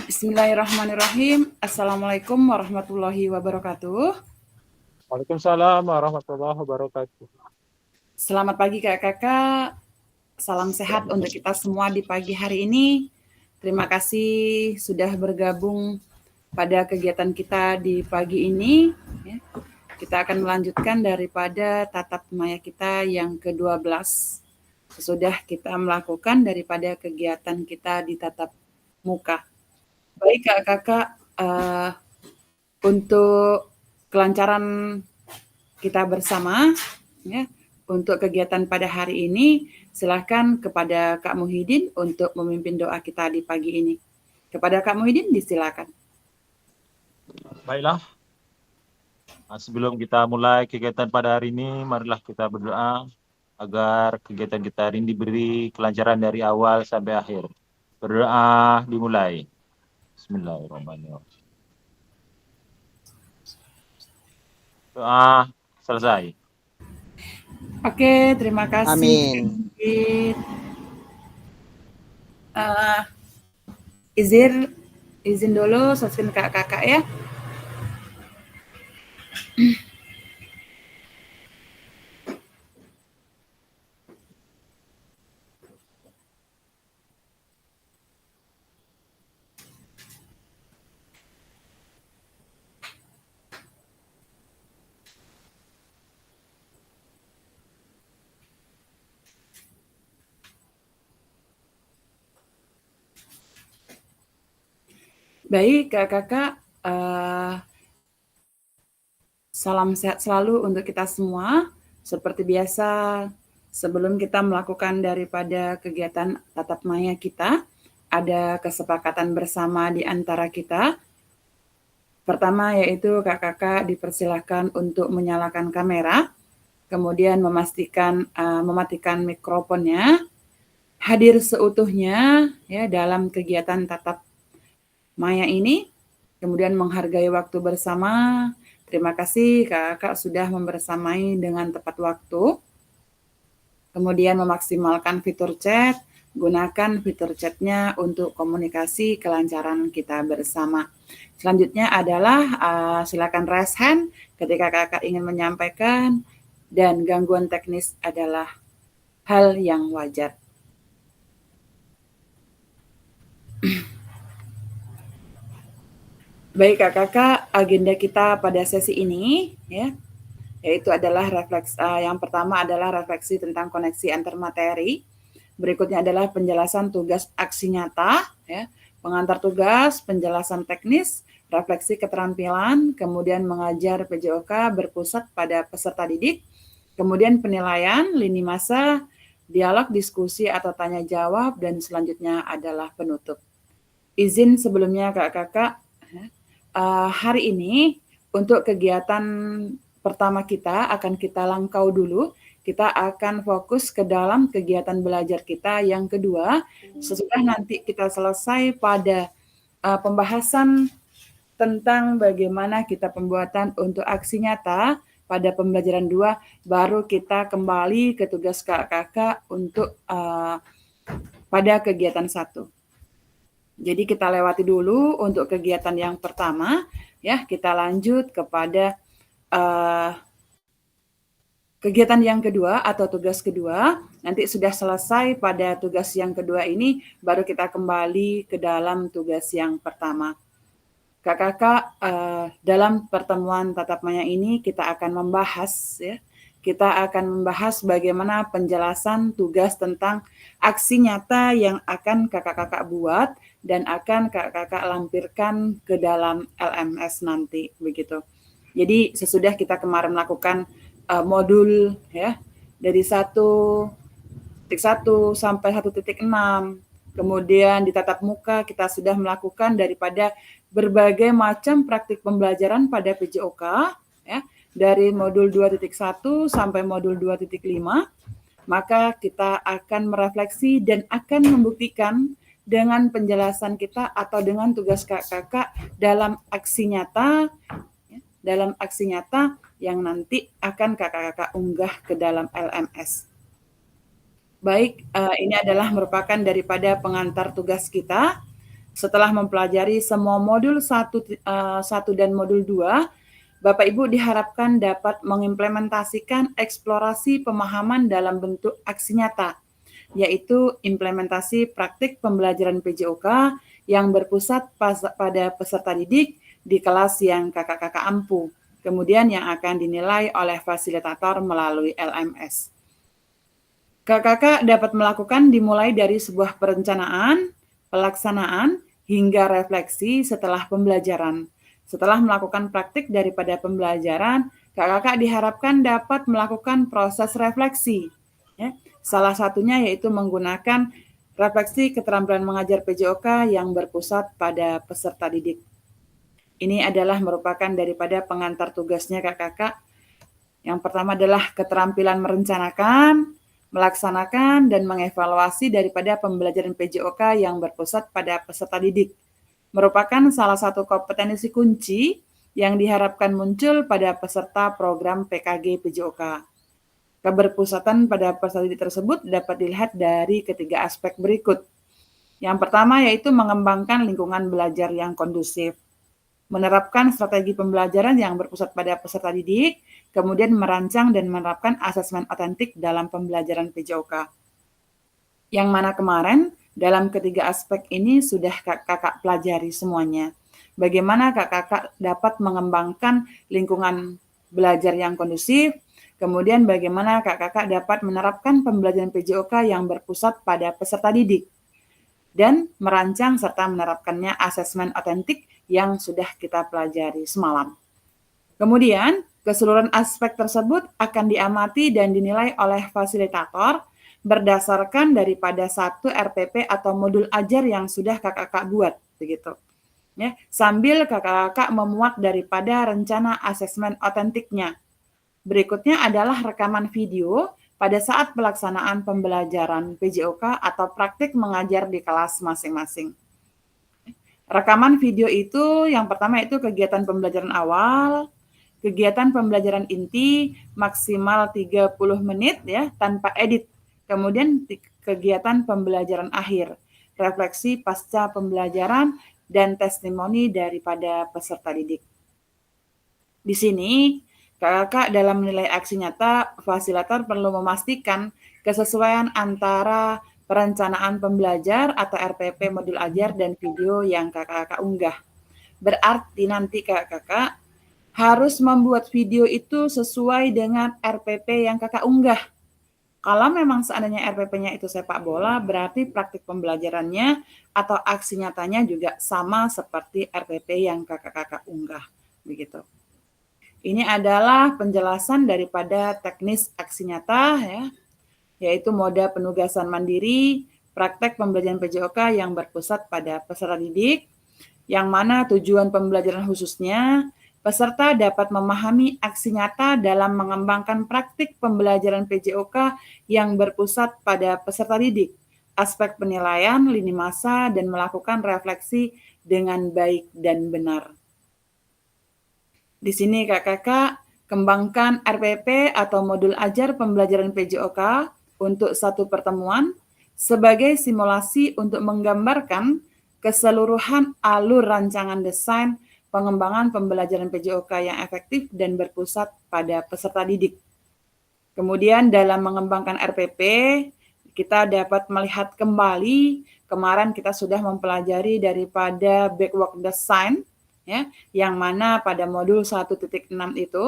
Bismillahirrahmanirrahim. Assalamualaikum warahmatullahi wabarakatuh. Waalaikumsalam warahmatullahi wabarakatuh. Selamat pagi kakak-kakak. Salam sehat untuk kita semua di pagi hari ini. Terima kasih sudah bergabung pada kegiatan kita di pagi ini. Kita akan melanjutkan daripada tatap maya kita yang ke-12. Sesudah kita melakukan daripada kegiatan kita di tatap muka. Baik kakak-kakak, untuk kelancaran kita bersama, ya, untuk kegiatan pada hari ini, silakan kepada Kak Muhyiddin untuk memimpin doa kita di pagi ini. Kepada Kak Muhyiddin, disilakan. Baiklah, sebelum kita mulai kegiatan pada hari ini, marilah kita berdoa agar kegiatan kita hari ini diberi kelancaran dari awal sampai akhir. Berdoa dimulai. Bismillahirrahmanirrahim. Doa selesai. Oke, terima kasih. Amin. Izin dulu subscribe kakak-kakak ya. Baik kakak-kakak, salam sehat selalu untuk kita semua. Seperti biasa, sebelum kita melakukan daripada kegiatan tatap maya kita, ada kesepakatan bersama di antara kita. Pertama yaitu kakak-kakak dipersilahkan untuk menyalakan kamera, kemudian mematikan mikrofonnya, hadir seutuhnya ya dalam kegiatan tatap maya ini, kemudian menghargai waktu bersama. Terima kasih kakak sudah membersamai dengan tepat waktu. Kemudian memaksimalkan fitur chat, gunakan fitur chatnya untuk komunikasi kelancaran kita bersama. Selanjutnya adalah silakan raise hand ketika kakak ingin menyampaikan, dan gangguan teknis adalah hal yang wajar. Baik kakak-kakak, agenda kita pada sesi ini ya, yaitu adalah yang pertama adalah refleksi tentang koneksi antar materi. Berikutnya adalah penjelasan tugas aksi nyata, ya, pengantar tugas, penjelasan teknis, refleksi keterampilan, kemudian mengajar PJOK berpusat pada peserta didik, kemudian penilaian, lini masa, dialog, diskusi atau tanya jawab, dan selanjutnya adalah penutup. Izin sebelumnya kakak-kakak, hari ini untuk kegiatan pertama kita akan kita langkau dulu. Kita akan fokus ke dalam kegiatan belajar kita yang kedua. Sesudah nanti kita selesai pada pembahasan tentang bagaimana kita pembuatan untuk aksi nyata pada pembelajaran 2, baru kita kembali ke tugas kakak-kakak untuk pada kegiatan 1. Jadi kita lewati dulu untuk kegiatan yang pertama, ya. Kita lanjut kepada kegiatan yang kedua atau tugas kedua. Nanti sudah selesai pada tugas yang kedua ini, baru kita kembali ke dalam tugas yang pertama. Kakak-kakak, dalam pertemuan tatap maya ini kita akan membahas, ya. Kita akan membahas bagaimana penjelasan tugas tentang aksi nyata yang akan kakak-kakak buat dan akan kakak-kakak lampirkan ke dalam LMS nanti, begitu. Jadi sesudah kita kemarin melakukan modul ya dari 1.1 sampai 1.6, kemudian di tatap muka kita sudah melakukan daripada berbagai macam praktik pembelajaran pada PJOK ya, dari modul 2.1 sampai modul 2.5, maka kita akan merefleksi dan akan membuktikan dengan penjelasan kita atau dengan tugas kakak-kakak dalam aksi nyata yang nanti akan kakak-kakak unggah ke dalam LMS. Baik, ini adalah merupakan daripada pengantar tugas kita. Setelah mempelajari semua modul 1 dan modul 2, Bapak Ibu diharapkan dapat mengimplementasikan eksplorasi pemahaman dalam bentuk aksi nyata, yaitu implementasi praktik pembelajaran PJOK yang berpusat pada peserta didik di kelas yang kakak-kakak ampu, kemudian yang akan dinilai oleh fasilitator melalui LMS. Kakak-kakak dapat melakukan dimulai dari sebuah perencanaan, pelaksanaan, hingga refleksi setelah pembelajaran. Setelah melakukan praktik daripada pembelajaran, kakak-kakak diharapkan dapat melakukan proses refleksi. Ya. Salah satunya yaitu menggunakan refleksi keterampilan mengajar PJOK yang berpusat pada peserta didik. Ini adalah merupakan daripada pengantar tugasnya kakak-kakak. Yang pertama adalah keterampilan merencanakan, melaksanakan, dan mengevaluasi daripada pembelajaran PJOK yang berpusat pada peserta didik. Merupakan salah satu kompetensi kunci yang diharapkan muncul pada peserta program PKG PJOK. Keberpusatan pada peserta didik tersebut dapat dilihat dari ketiga aspek berikut. Yang pertama yaitu mengembangkan lingkungan belajar yang kondusif, menerapkan strategi pembelajaran yang berpusat pada peserta didik, kemudian merancang dan menerapkan asesmen otentik dalam pembelajaran PJOK. Yang mana kemarin dalam ketiga aspek ini sudah kakak pelajari semuanya. Bagaimana kakak dapat mengembangkan lingkungan belajar yang kondusif, kemudian bagaimana kakak dapat menerapkan pembelajaran PJOK yang berpusat pada peserta didik, dan merancang serta menerapkannya asesmen otentik yang sudah kita pelajari semalam. Kemudian, keseluruhan aspek tersebut akan diamati dan dinilai oleh fasilitator berdasarkan daripada satu RPP atau modul ajar yang sudah kakak-kakak buat, begitu. Ya, sambil kakak-kakak memuat daripada rencana asesmen otentiknya. Berikutnya adalah rekaman video pada saat pelaksanaan pembelajaran PJOK atau praktik mengajar di kelas masing-masing. Rekaman video itu yang pertama itu kegiatan pembelajaran awal, kegiatan pembelajaran inti maksimal 30 menit ya tanpa edit. Kemudian kegiatan pembelajaran akhir, refleksi pasca pembelajaran dan testimoni daripada peserta didik. Di sini kakak dalam menilai aksi nyata, fasilitator perlu memastikan kesesuaian antara perencanaan pembelajar atau RPP modul ajar dan video yang kakak-kakak unggah. Berarti nanti kakak-kakak harus membuat video itu sesuai dengan RPP yang kakak unggah. Kalau memang seandainya RPP-nya itu sepak bola, berarti praktik pembelajarannya atau aksi nyatanya juga sama seperti RPP yang kakak-kakak unggah. Begitu. Ini adalah penjelasan daripada teknis aksi nyata ya, yaitu mode penugasan mandiri, praktek pembelajaran PJOK yang berpusat pada peserta didik, yang mana tujuan pembelajaran khususnya, peserta dapat memahami aksi nyata dalam mengembangkan praktik pembelajaran PJOK yang berpusat pada peserta didik, aspek penilaian, lini masa, dan melakukan refleksi dengan baik dan benar. Di sini kakak-kakak kembangkan RPP atau modul ajar pembelajaran PJOK untuk satu pertemuan sebagai simulasi untuk menggambarkan keseluruhan alur rancangan desain pengembangan pembelajaran PJOK yang efektif dan berpusat pada peserta didik. Kemudian dalam mengembangkan RPP, kita dapat melihat kembali, kemarin kita sudah mempelajari daripada backward design, ya, yang mana pada modul 1.6 itu,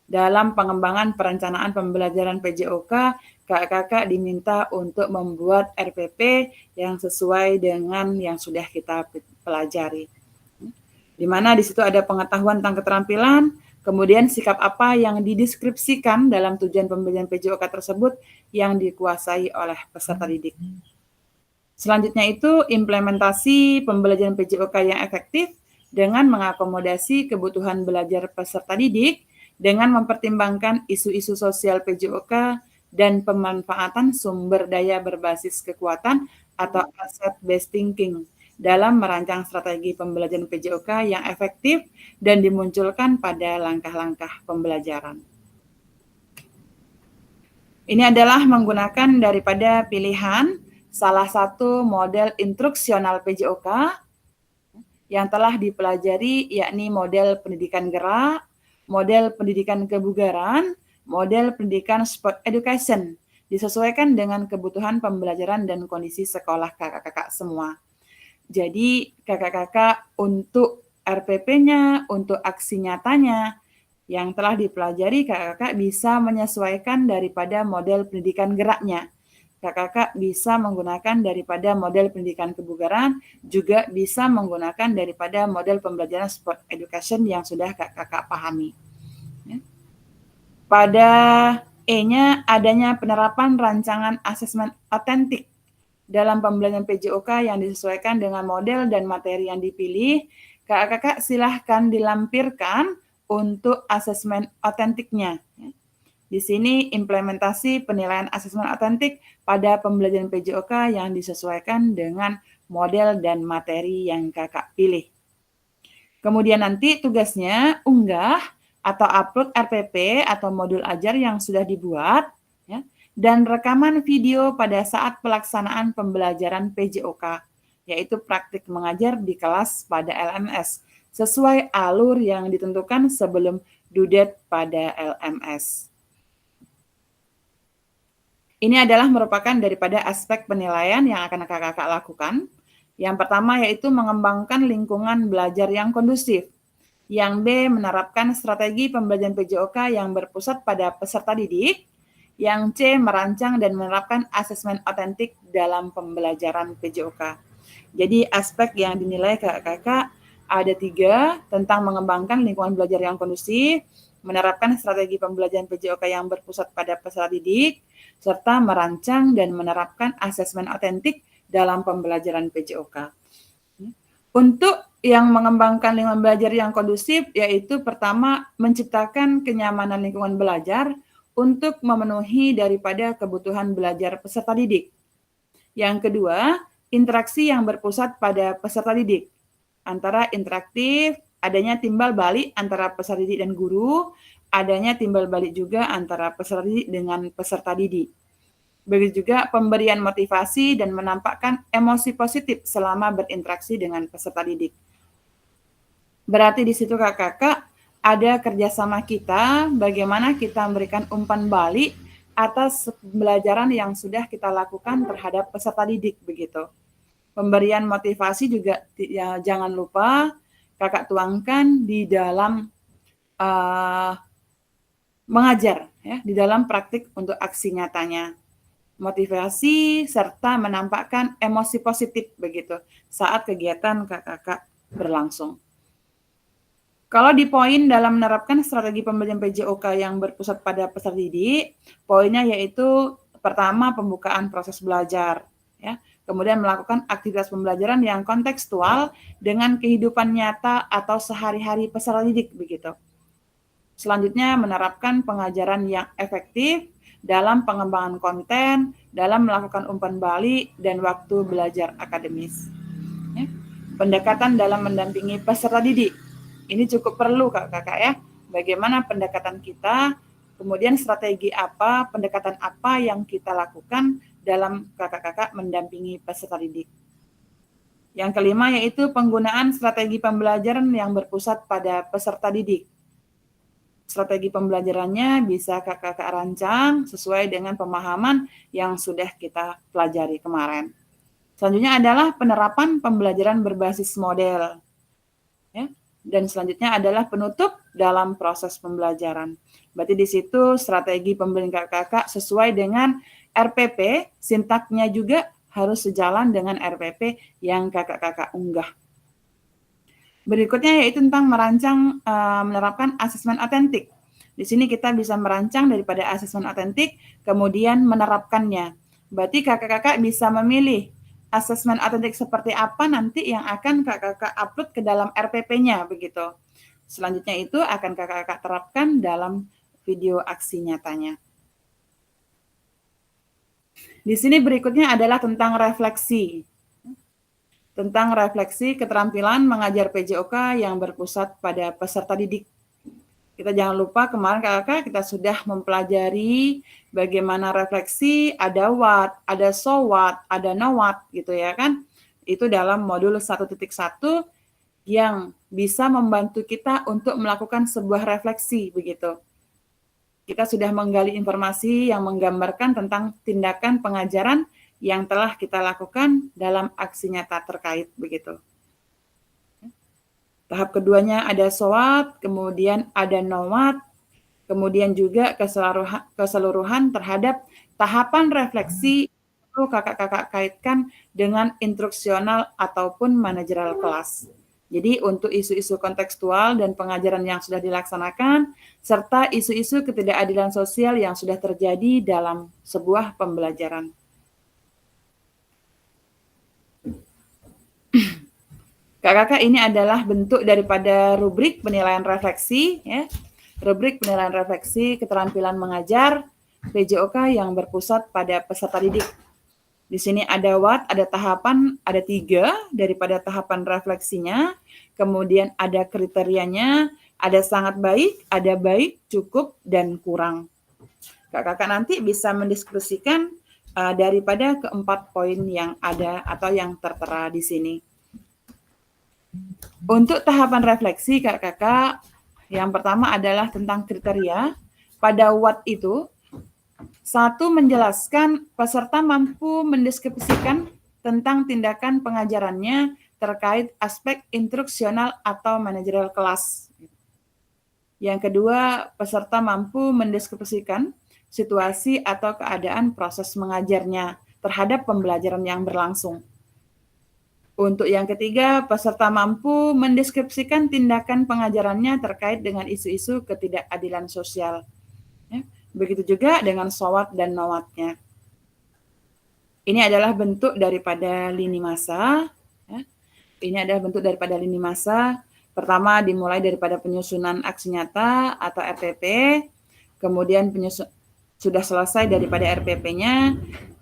dalam pengembangan perencanaan pembelajaran PJOK, kakak-kakak diminta untuk membuat RPP yang sesuai dengan yang sudah kita pelajari. Di mana di situ ada pengetahuan tentang keterampilan, kemudian sikap apa yang dideskripsikan dalam tujuan pembelajaran PJOK tersebut yang dikuasai oleh peserta didik. Selanjutnya itu implementasi pembelajaran PJOK yang efektif dengan mengakomodasi kebutuhan belajar peserta didik dengan mempertimbangkan isu-isu sosial PJOK dan pemanfaatan sumber daya berbasis kekuatan atau asset-based thinking dalam merancang strategi pembelajaran PJOK yang efektif dan dimunculkan pada langkah-langkah pembelajaran. Ini adalah menggunakan daripada pilihan salah satu model instruksional PJOK yang telah dipelajari, yakni model pendidikan gerak, model pendidikan kebugaran, model pendidikan sport education, disesuaikan dengan kebutuhan pembelajaran dan kondisi sekolah kakak-kakak semua. Jadi kakak-kakak untuk RPP-nya, untuk aksi nyatanya, yang telah dipelajari kakak-kakak bisa menyesuaikan daripada model pendidikan geraknya. Kakak-kakak bisa menggunakan daripada model pendidikan kebugaran, juga bisa menggunakan daripada model pembelajaran sport education yang sudah kakak-kakak pahami. Pada E-nya adanya penerapan rancangan asesmen otentik dalam pembelajaran PJOK yang disesuaikan dengan model dan materi yang dipilih. Kakak-kakak silahkan dilampirkan untuk asesmen otentiknya. Di sini implementasi penilaian asesmen otentik pada pembelajaran PJOK yang disesuaikan dengan model dan materi yang kakak pilih. Kemudian nanti tugasnya unggah atau upload RPP atau modul ajar yang sudah dibuat, ya, dan rekaman video pada saat pelaksanaan pembelajaran PJOK, yaitu praktik mengajar di kelas pada LMS, sesuai alur yang ditentukan sebelum due date pada LMS. Ini adalah merupakan daripada aspek penilaian yang akan kakak-kakak lakukan. Yang pertama yaitu mengembangkan lingkungan belajar yang kondusif. Yang B, menerapkan strategi pembelajaran PJOK yang berpusat pada peserta didik. Yang C, merancang dan menerapkan asesmen otentik dalam pembelajaran PJOK. Jadi aspek yang dinilai kakak-kakak ada 3, tentang mengembangkan lingkungan belajar yang kondusif, menerapkan strategi pembelajaran PJOK yang berpusat pada peserta didik, serta merancang dan menerapkan asesmen otentik dalam pembelajaran PJOK. Untuk yang mengembangkan lingkungan belajar yang kondusif, yaitu pertama, menciptakan kenyamanan lingkungan belajar untuk memenuhi daripada kebutuhan belajar peserta didik. Yang kedua, interaksi yang berpusat pada peserta didik. Antara interaktif, adanya timbal balik antara peserta didik dan guru, adanya timbal balik juga antara peserta didik dengan peserta didik. Begitu juga pemberian motivasi dan menampakkan emosi positif selama berinteraksi dengan peserta didik. Berarti di situ kakak-kakak ada kerjasama kita, bagaimana kita memberikan umpan balik atas pembelajaran yang sudah kita lakukan terhadap peserta didik begitu. Pemberian motivasi juga ya, jangan lupa kakak tuangkan di dalam mengajar, ya, di dalam praktik untuk aksi nyatanya. Motivasi serta menampakkan emosi positif begitu saat kegiatan kakak-kakak berlangsung. Kalau di poin dalam menerapkan strategi pembelajaran PJOK yang berpusat pada peserta didik, poinnya yaitu pertama pembukaan proses belajar, ya. Kemudian melakukan aktivitas pembelajaran yang kontekstual dengan kehidupan nyata atau sehari-hari peserta didik begitu. Selanjutnya menerapkan pengajaran yang efektif dalam pengembangan konten, dalam melakukan umpan balik, dan waktu belajar akademis. Ya. Pendekatan dalam mendampingi peserta didik. Ini cukup perlu kakak-kakak ya. Bagaimana pendekatan kita, kemudian strategi apa, pendekatan apa yang kita lakukan dalam kakak-kakak mendampingi peserta didik. Yang kelima yaitu penggunaan strategi pembelajaran yang berpusat pada peserta didik. Strategi pembelajarannya bisa kakak-kakak rancang sesuai dengan pemahaman yang sudah kita pelajari kemarin. Selanjutnya adalah penerapan pembelajaran berbasis model. Ya. Dan selanjutnya adalah penutup dalam proses pembelajaran. Berarti di situ strategi pembelajaran kakak-kakak sesuai dengan RPP, sintaknya juga harus sejalan dengan RPP yang kakak-kakak unggah. Berikutnya yaitu tentang merancang menerapkan asesmen otentik. Di sini kita bisa merancang daripada asesmen otentik, kemudian menerapkannya. Berarti kakak-kakak bisa memilih asesmen otentik seperti apa nanti yang akan kakak-kakak upload ke dalam RPP-nya begitu. Selanjutnya itu akan kakak-kakak terapkan dalam video aksi nyatanya. Di sini berikutnya adalah tentang refleksi. Tentang refleksi keterampilan mengajar PJOK yang berpusat pada peserta didik. Kita jangan lupa kemarin kakak kita sudah mempelajari bagaimana refleksi, ada what, ada so what, ada know what gitu ya kan. Itu dalam modul 1.1 yang bisa membantu kita untuk melakukan sebuah refleksi begitu. Kita sudah menggali informasi yang menggambarkan tentang tindakan pengajaran yang telah kita lakukan dalam aksi nyata terkait begitu. Tahap keduanya ada SWOT, kemudian ada NOWAT, kemudian juga keseluruhan terhadap tahapan refleksi itu kakak-kakak kaitkan dengan instruksional ataupun manajerial kelas. Jadi untuk isu-isu kontekstual dan pengajaran yang sudah dilaksanakan, serta isu-isu ketidakadilan sosial yang sudah terjadi dalam sebuah pembelajaran. Kakak-kakak, ini adalah bentuk daripada rubrik penilaian refleksi, ya. Rubrik penilaian refleksi keterampilan mengajar PJOK yang berpusat pada peserta didik. Di sini ada WAT, ada tahapan, ada 3 daripada tahapan refleksinya, kemudian ada kriterianya, ada sangat baik, ada baik, cukup, dan kurang. Kakak-kakak nanti bisa mendiskusikan daripada keempat poin yang ada atau yang tertera di sini. Untuk tahapan refleksi kakak-kakak, yang pertama adalah tentang kriteria. Pada WAT itu, 1, menjelaskan peserta mampu mendeskripsikan tentang tindakan pengajarannya terkait aspek instruksional atau manajerial kelas. Yang kedua, peserta mampu mendeskripsikan situasi atau keadaan proses mengajarnya terhadap pembelajaran yang berlangsung. Untuk yang ketiga, peserta mampu mendeskripsikan tindakan pengajarannya terkait dengan isu-isu ketidakadilan sosial. Ya. Begitu juga dengan SWOT dan NOWAT-nya. Ini adalah bentuk daripada lini masa. Ya. Ini adalah bentuk daripada lini masa. Pertama dimulai daripada penyusunan aksi nyata atau RPP. Kemudian sudah selesai daripada RPP-nya,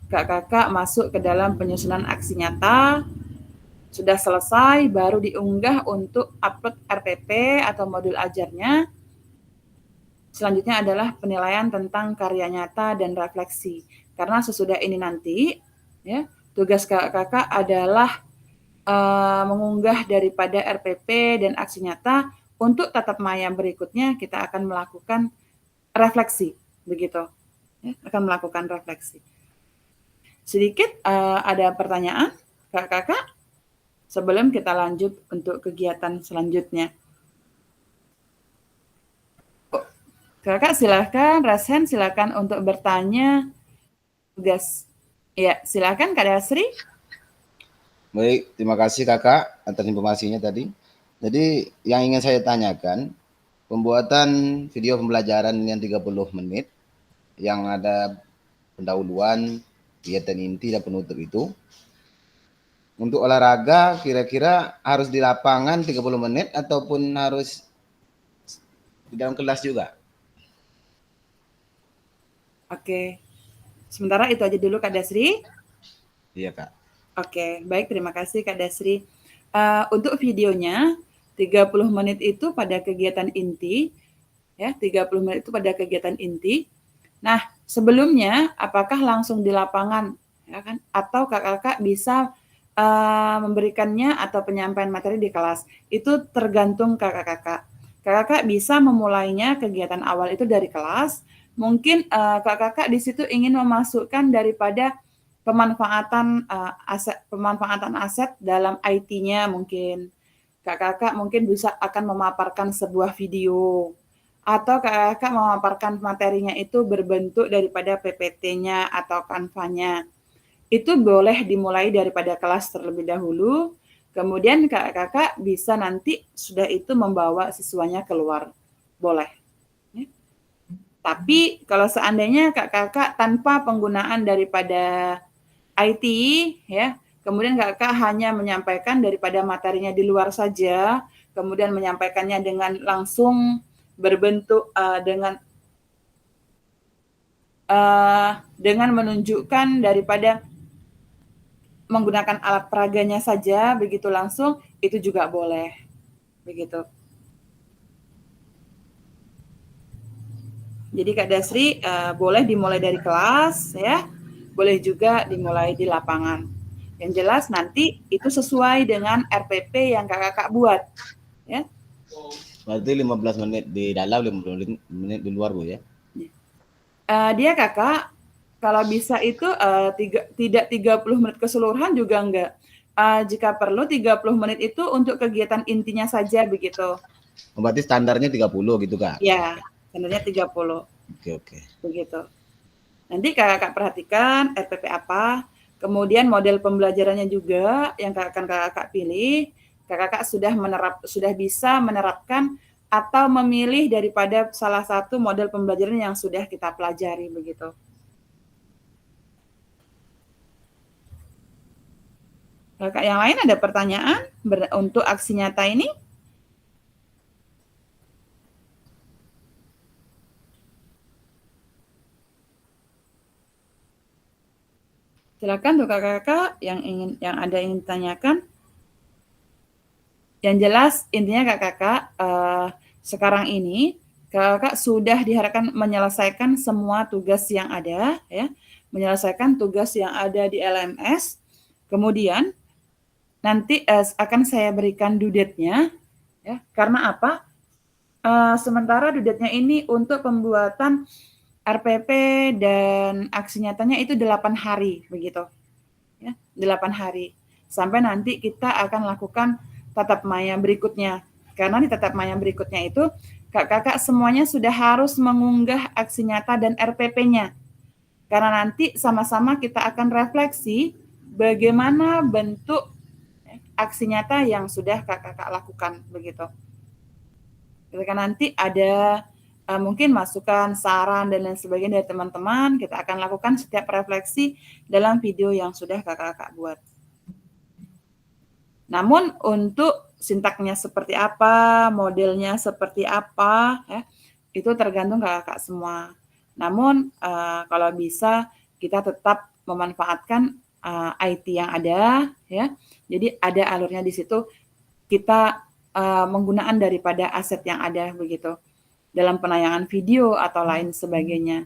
kakak-kakak masuk ke dalam penyusunan aksi nyata. Sudah selesai, baru diunggah untuk upload RPP atau modul ajarnya. Selanjutnya adalah penilaian tentang karya nyata dan refleksi. Karena sesudah ini nanti, ya, tugas kakak-kakak adalah mengunggah daripada RPP dan aksi nyata. Untuk tatap maya berikutnya kita akan melakukan refleksi, begitu. Ya, akan melakukan refleksi. Sedikit ada pertanyaan, kakak-kakak? Sebelum kita lanjut untuk kegiatan selanjutnya. Kakak silakan, Rashen silakan untuk bertanya. Tugas. Ya, silakan Kak Dasri. Baik, terima kasih Kakak atas informasinya tadi. Jadi yang ingin saya tanyakan, pembuatan video pembelajaran yang 30 menit yang ada pendahuluan, kegiatan inti dan penutup itu. Untuk olahraga kira-kira harus di lapangan 30 menit ataupun harus di dalam kelas juga? Oke. Sementara itu aja dulu Kak Dasri. Iya Kak. Oke, baik, terima kasih Kak Dasri. Untuk videonya 30 menit itu pada kegiatan inti, ya 30 menit itu pada kegiatan inti. Nah, sebelumnya apakah langsung di lapangan, ya kan? Atau kakak-kakak bisa memberikannya atau penyampaian materi di kelas? Itu tergantung kakak-kakak. Kakak-kakak bisa memulainya kegiatan awal itu dari kelas. Mungkin kakak-kakak di situ ingin memasukkan daripada pemanfaatan aset dalam IT-nya mungkin. Kakak-kakak mungkin bisa akan memaparkan sebuah video atau kakak-kakak memaparkan materinya itu berbentuk daripada PPT-nya atau Canva-nya. Itu boleh dimulai daripada kelas terlebih dahulu, kemudian kakak-kakak bisa nanti sudah itu membawa siswanya keluar. Boleh. Tapi kalau seandainya kakak-kakak tanpa penggunaan daripada IT, ya, kemudian kakak hanya menyampaikan daripada materinya di luar saja, kemudian menyampaikannya dengan langsung berbentuk dengan menunjukkan daripada menggunakan alat peraganya saja, begitu langsung, itu juga boleh, begitu. Jadi Kak Dasri boleh dimulai dari kelas, ya, boleh juga dimulai di lapangan. Yang jelas nanti itu sesuai dengan RPP yang kakak-kakak buat. Ya. Berarti 15 menit di dalam, 15 menit di luar, Bu, ya? Dia kakak, kalau bisa itu tidak 30 menit keseluruhan juga enggak. Jika perlu 30 menit itu untuk kegiatan intinya saja begitu. Berarti standarnya 30 gitu, Kak? Ya, standarnya 30. Oke. Begitu. Nanti kakak perhatikan RPP apa, kemudian model pembelajarannya juga yang akan kakak pilih. Kakak sudah bisa menerapkan atau memilih daripada salah satu model pembelajaran yang sudah kita pelajari begitu. Kakak yang lain ada pertanyaan untuk aksi nyata ini? Silakan untuk kakak-kakak yang ingin tanyakan. Yang jelas intinya kakak-kakak sekarang ini kakak sudah diharapkan menyelesaikan semua tugas yang ada, ya, menyelesaikan tugas yang ada di LMS. Kemudian nanti akan saya berikan due date-nya, ya. Karena apa? Sementara due date-nya ini untuk pembuatan RPP dan aksi nyatanya itu 8 hari begitu. Ya, 8 hari. Sampai nanti kita akan lakukan tatap maya berikutnya. Karena di tatap maya berikutnya itu kakak-kakak semuanya sudah harus mengunggah aksi nyata dan RPP-nya. Karena nanti sama-sama kita akan refleksi bagaimana bentuk aksi nyata yang sudah kakak-kakak lakukan begitu. Ketika nanti ada mungkin masukan, saran, dan lain sebagainya dari teman-teman, kita akan lakukan setiap refleksi dalam video yang sudah kakak-kakak buat. Namun untuk sintaknya seperti apa, modelnya seperti apa, ya, itu tergantung kakak-kakak semua. Namun kalau bisa kita tetap memanfaatkan IT yang ada, ya. Jadi ada alurnya di situ. Kita menggunakan daripada aset yang ada begitu dalam penayangan video atau lain sebagainya.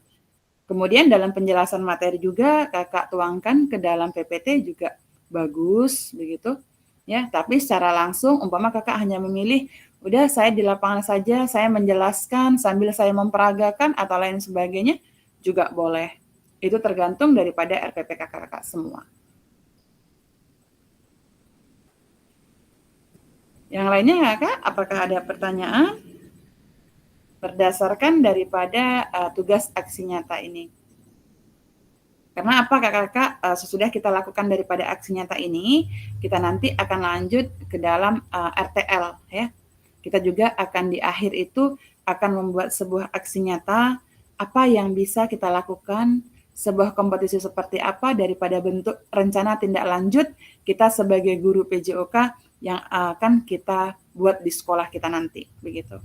Kemudian dalam penjelasan materi juga kakak tuangkan ke dalam PPT juga bagus begitu. Ya, tapi secara langsung umpama kakak hanya memilih udah saya di lapangan saja, saya menjelaskan sambil saya memperagakan atau lain sebagainya juga boleh. Itu tergantung daripada RPP kakak-kakak semua. Yang lainnya kakak, apakah ada pertanyaan berdasarkan daripada tugas aksi nyata ini? Karena apa kakak-kakak, sesudah kita lakukan daripada aksi nyata ini, kita nanti akan lanjut ke dalam RTL, ya. Kita juga akan di akhir itu akan membuat sebuah aksi nyata, apa yang bisa kita lakukan, sebuah kompetisi seperti apa daripada bentuk rencana tindak lanjut kita sebagai guru PJOK yang akan kita buat di sekolah kita nanti, begitu.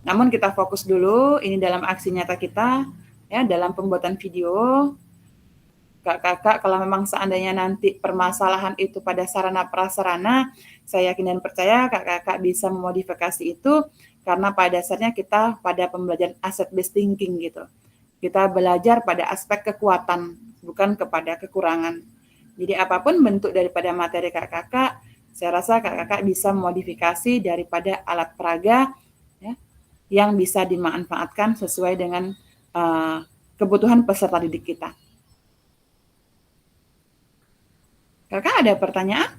Namun kita fokus dulu, ini dalam aksi nyata kita, ya, dalam pembuatan video. Kakak-kakak kalau memang seandainya nanti permasalahan itu pada sarana prasarana, saya yakin dan percaya kakak-kakak bisa memodifikasi itu karena pada dasarnya kita pada pembelajaran asset based thinking gitu. Kita belajar pada aspek kekuatan, bukan kepada kekurangan. Jadi apapun bentuk daripada materi kakak-kakak, saya rasa kakak-kakak bisa memodifikasi daripada alat peraga, ya, yang bisa dimanfaatkan sesuai dengan kebutuhan peserta didik kita. Kakak ada pertanyaan?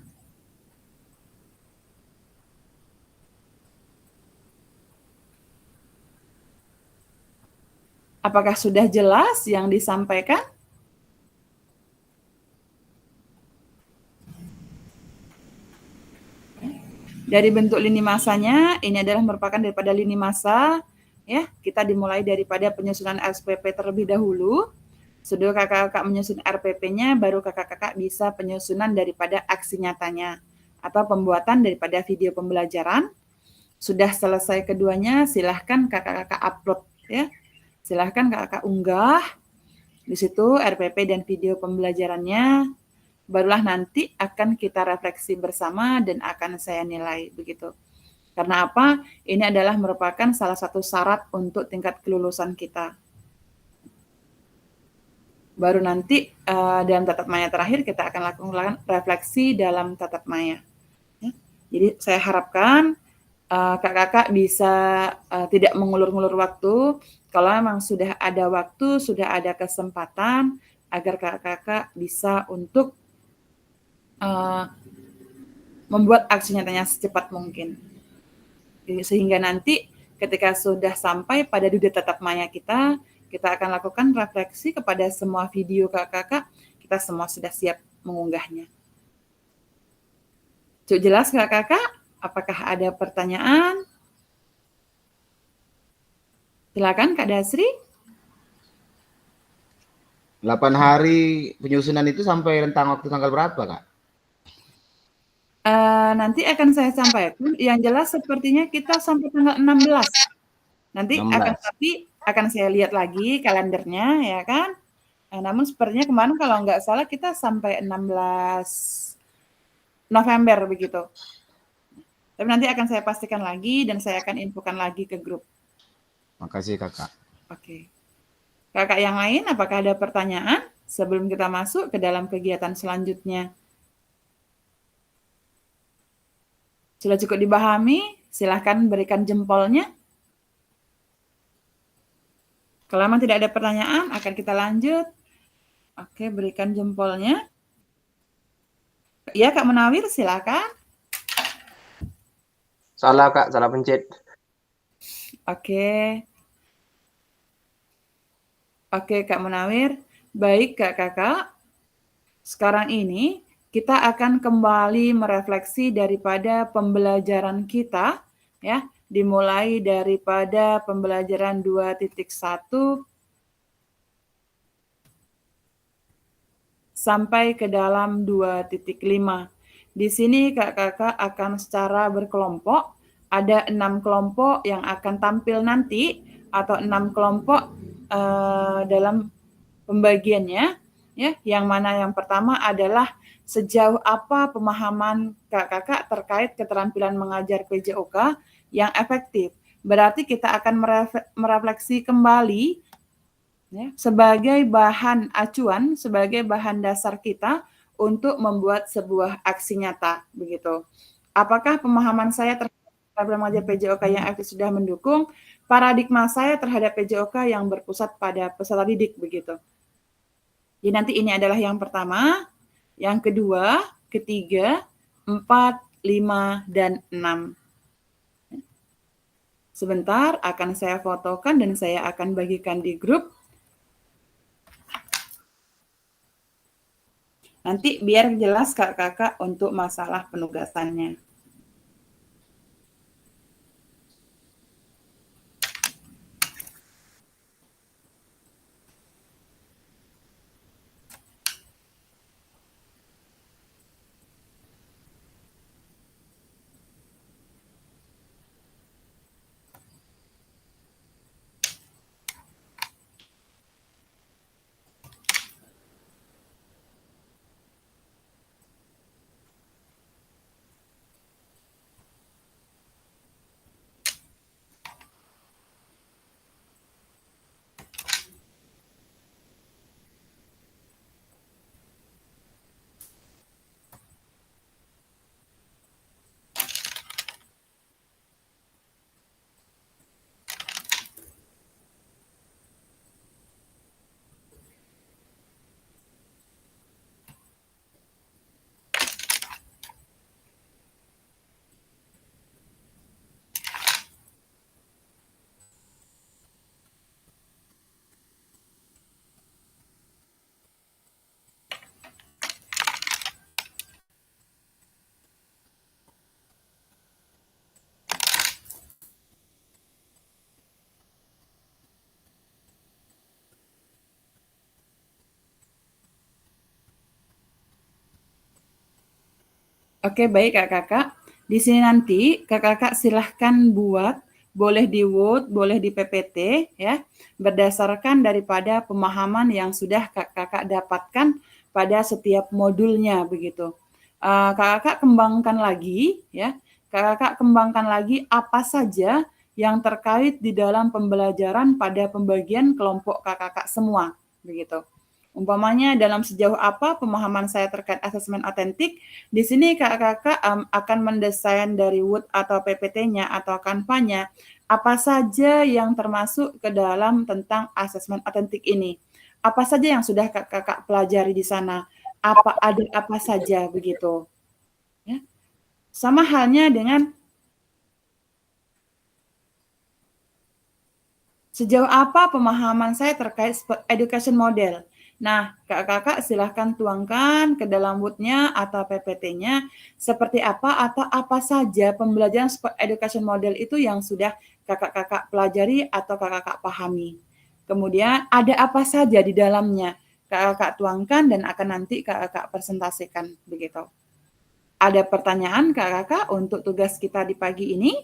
Apakah sudah jelas yang disampaikan? Dari bentuk lini masanya, ini adalah merupakan daripada lini masa, ya. Kita dimulai daripada penyusunan SPP terlebih dahulu. Sudah kakak-kakak menyusun RPP-nya, baru kakak-kakak bisa penyusunan daripada aksi nyatanya atau pembuatan daripada video pembelajaran. Sudah selesai keduanya, silahkan kakak-kakak upload, ya. Silahkan kakak unggah di situ RPP dan video pembelajarannya. Barulah nanti akan kita refleksi bersama dan akan saya nilai begitu. Karena apa? Ini adalah merupakan salah satu syarat untuk tingkat kelulusan kita. Baru nanti dalam tatap maya terakhir kita akan lakukan refleksi dalam tatap maya. Ya. Jadi saya harapkan kakak-kakak bisa tidak mengulur-ngulur waktu. Kalau memang sudah ada waktu, sudah ada kesempatan, agar kakak-kakak bisa untuk membuat aksi nyatanya secepat mungkin. Sehingga nanti ketika sudah sampai pada duduk tatap maya kita akan lakukan refleksi kepada semua video kakak-kakak, kita semua sudah siap mengunggahnya. Cukup jelas kakak-kakak? Apakah ada pertanyaan? Silakan Kak Dasri. 8 hari penyusunan itu sampai rentang waktu tanggal berapa, Kak? Nanti akan saya sampaikan. Yang jelas sepertinya kita sampai tanggal 16. Nanti 16. akan saya lihat lagi kalendernya, ya kan? Namun sepertinya kemarin kalau nggak salah kita sampai 16 November begitu. Tapi nanti akan saya pastikan lagi dan saya akan infokan lagi ke grup. Makasih kakak. Oke. Kakak yang lain, apakah ada pertanyaan sebelum kita masuk ke dalam kegiatan selanjutnya? Sudah cukup dipahami? Silahkan berikan jempolnya. Kalau memang tidak ada pertanyaan, akan kita lanjut. Oke, berikan jempolnya. Ya, Kak Munawir, silakan. Salah Kak, salah pencet. Oke. Oke, Kak Munawir. Baik, Kakak. Sekarang ini kita akan kembali merefleksi daripada pembelajaran kita, ya, dimulai daripada pembelajaran 2.1 sampai ke dalam 2.5. Di sini kakak-kakak akan secara berkelompok, ada 6 kelompok yang akan tampil nanti, atau 6 kelompok dalam pembagiannya, ya, yang mana yang pertama adalah sejauh apa pemahaman kakak-kakak terkait keterampilan mengajar PJOK yang efektif. Berarti kita akan merefleksi kembali, ya, sebagai bahan acuan, sebagai bahan dasar kita untuk membuat sebuah aksi nyata, begitu. Apakah pemahaman saya terhadap keterampilan mengajar PJOK yang efektif sudah mendukung paradigma saya terhadap PJOK yang berpusat pada peserta didik, begitu. Jadi nanti ini adalah yang pertama, yang kedua, ketiga, 4, 5, dan 6. Sebentar akan saya fotokan dan saya akan bagikan di grup. Nanti biar jelas kakak-kakak untuk masalah penugasannya. Oke, baik kakak-kakak. Di sini nanti kakak-kakak silahkan buat, boleh di Word, boleh di PPT, ya, berdasarkan daripada pemahaman yang sudah kakak-kakak dapatkan pada setiap modulnya, begitu. Kakak-kakak kembangkan lagi, ya, kakak-kakak kembangkan lagi apa saja yang terkait di dalam pembelajaran pada pembagian kelompok kakak-kakak semua, begitu. Umpamanya dalam sejauh apa pemahaman saya terkait asesmen otentik, di sini kakak-kakak akan mendesain dari Wood atau PPT-nya atau Canva-nya, apa saja yang termasuk ke dalam tentang asesmen otentik ini. Apa saja yang sudah kakak pelajari di sana, ada apa saja begitu. Ya. Sama halnya dengan sejauh apa pemahaman saya terkait education model. Nah, kakak-kakak silahkan tuangkan ke dalam Word-nya atau PPT-nya seperti apa atau apa saja pembelajaran education model itu yang sudah kakak-kakak pelajari atau kakak-kakak pahami. Kemudian ada apa saja di dalamnya, kakak-kakak tuangkan dan akan nanti kakak-kakak presentasikan begitu. Ada pertanyaan kakak-kakak untuk tugas kita di pagi ini?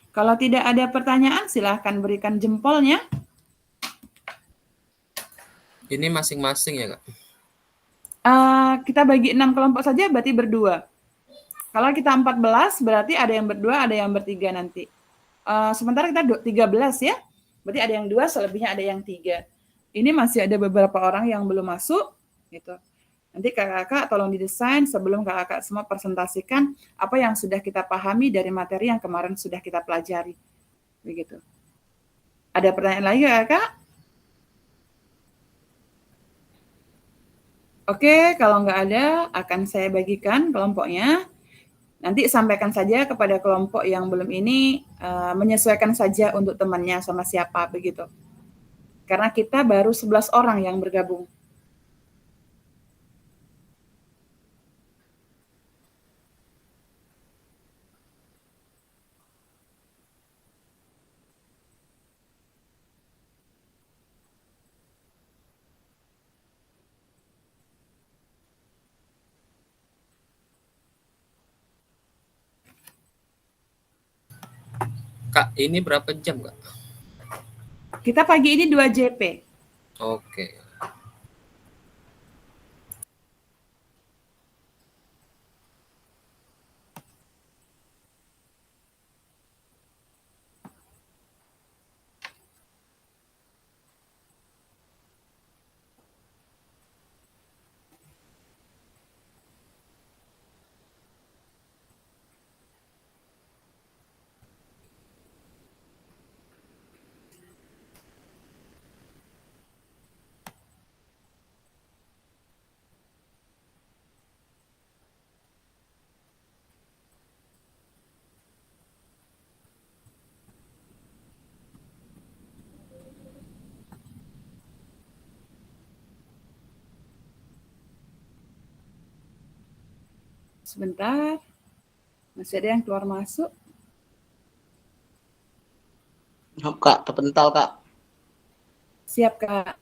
Kalau tidak ada pertanyaan, silahkan berikan jempolnya. Ini masing-masing ya, Kak? Kita bagi 6 kelompok saja, berarti berdua. Kalau kita 14, berarti ada yang berdua, ada yang bertiga nanti. Sementara kita 13 ya, berarti ada yang 2, selebihnya ada yang 3. Ini masih ada beberapa orang yang belum masuk, gitu. Nanti kakak-kakak tolong didesain sebelum kakak-kakak semua presentasikan apa yang sudah kita pahami dari materi yang kemarin sudah kita pelajari. Begitu. Ada pertanyaan lagi kakak? Oke, kalau nggak ada, akan saya bagikan kelompoknya. Nanti sampaikan saja kepada kelompok yang belum ini, menyesuaikan saja untuk temannya sama siapa, begitu. Karena kita baru 11 orang yang bergabung. Kak, ini berapa jam, Kak? Kita pagi ini 2 JP. Oke. Sebentar, masih ada yang keluar masuk. Kak, terpental, Kak. Siap, Kak.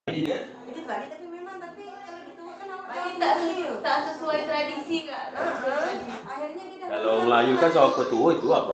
Lanjut lagi tapi memang tapi kalau gitu kan tak sesuai tradisi Kak. Akhirnya kita Kalau Melayu kan soal petua itu apa?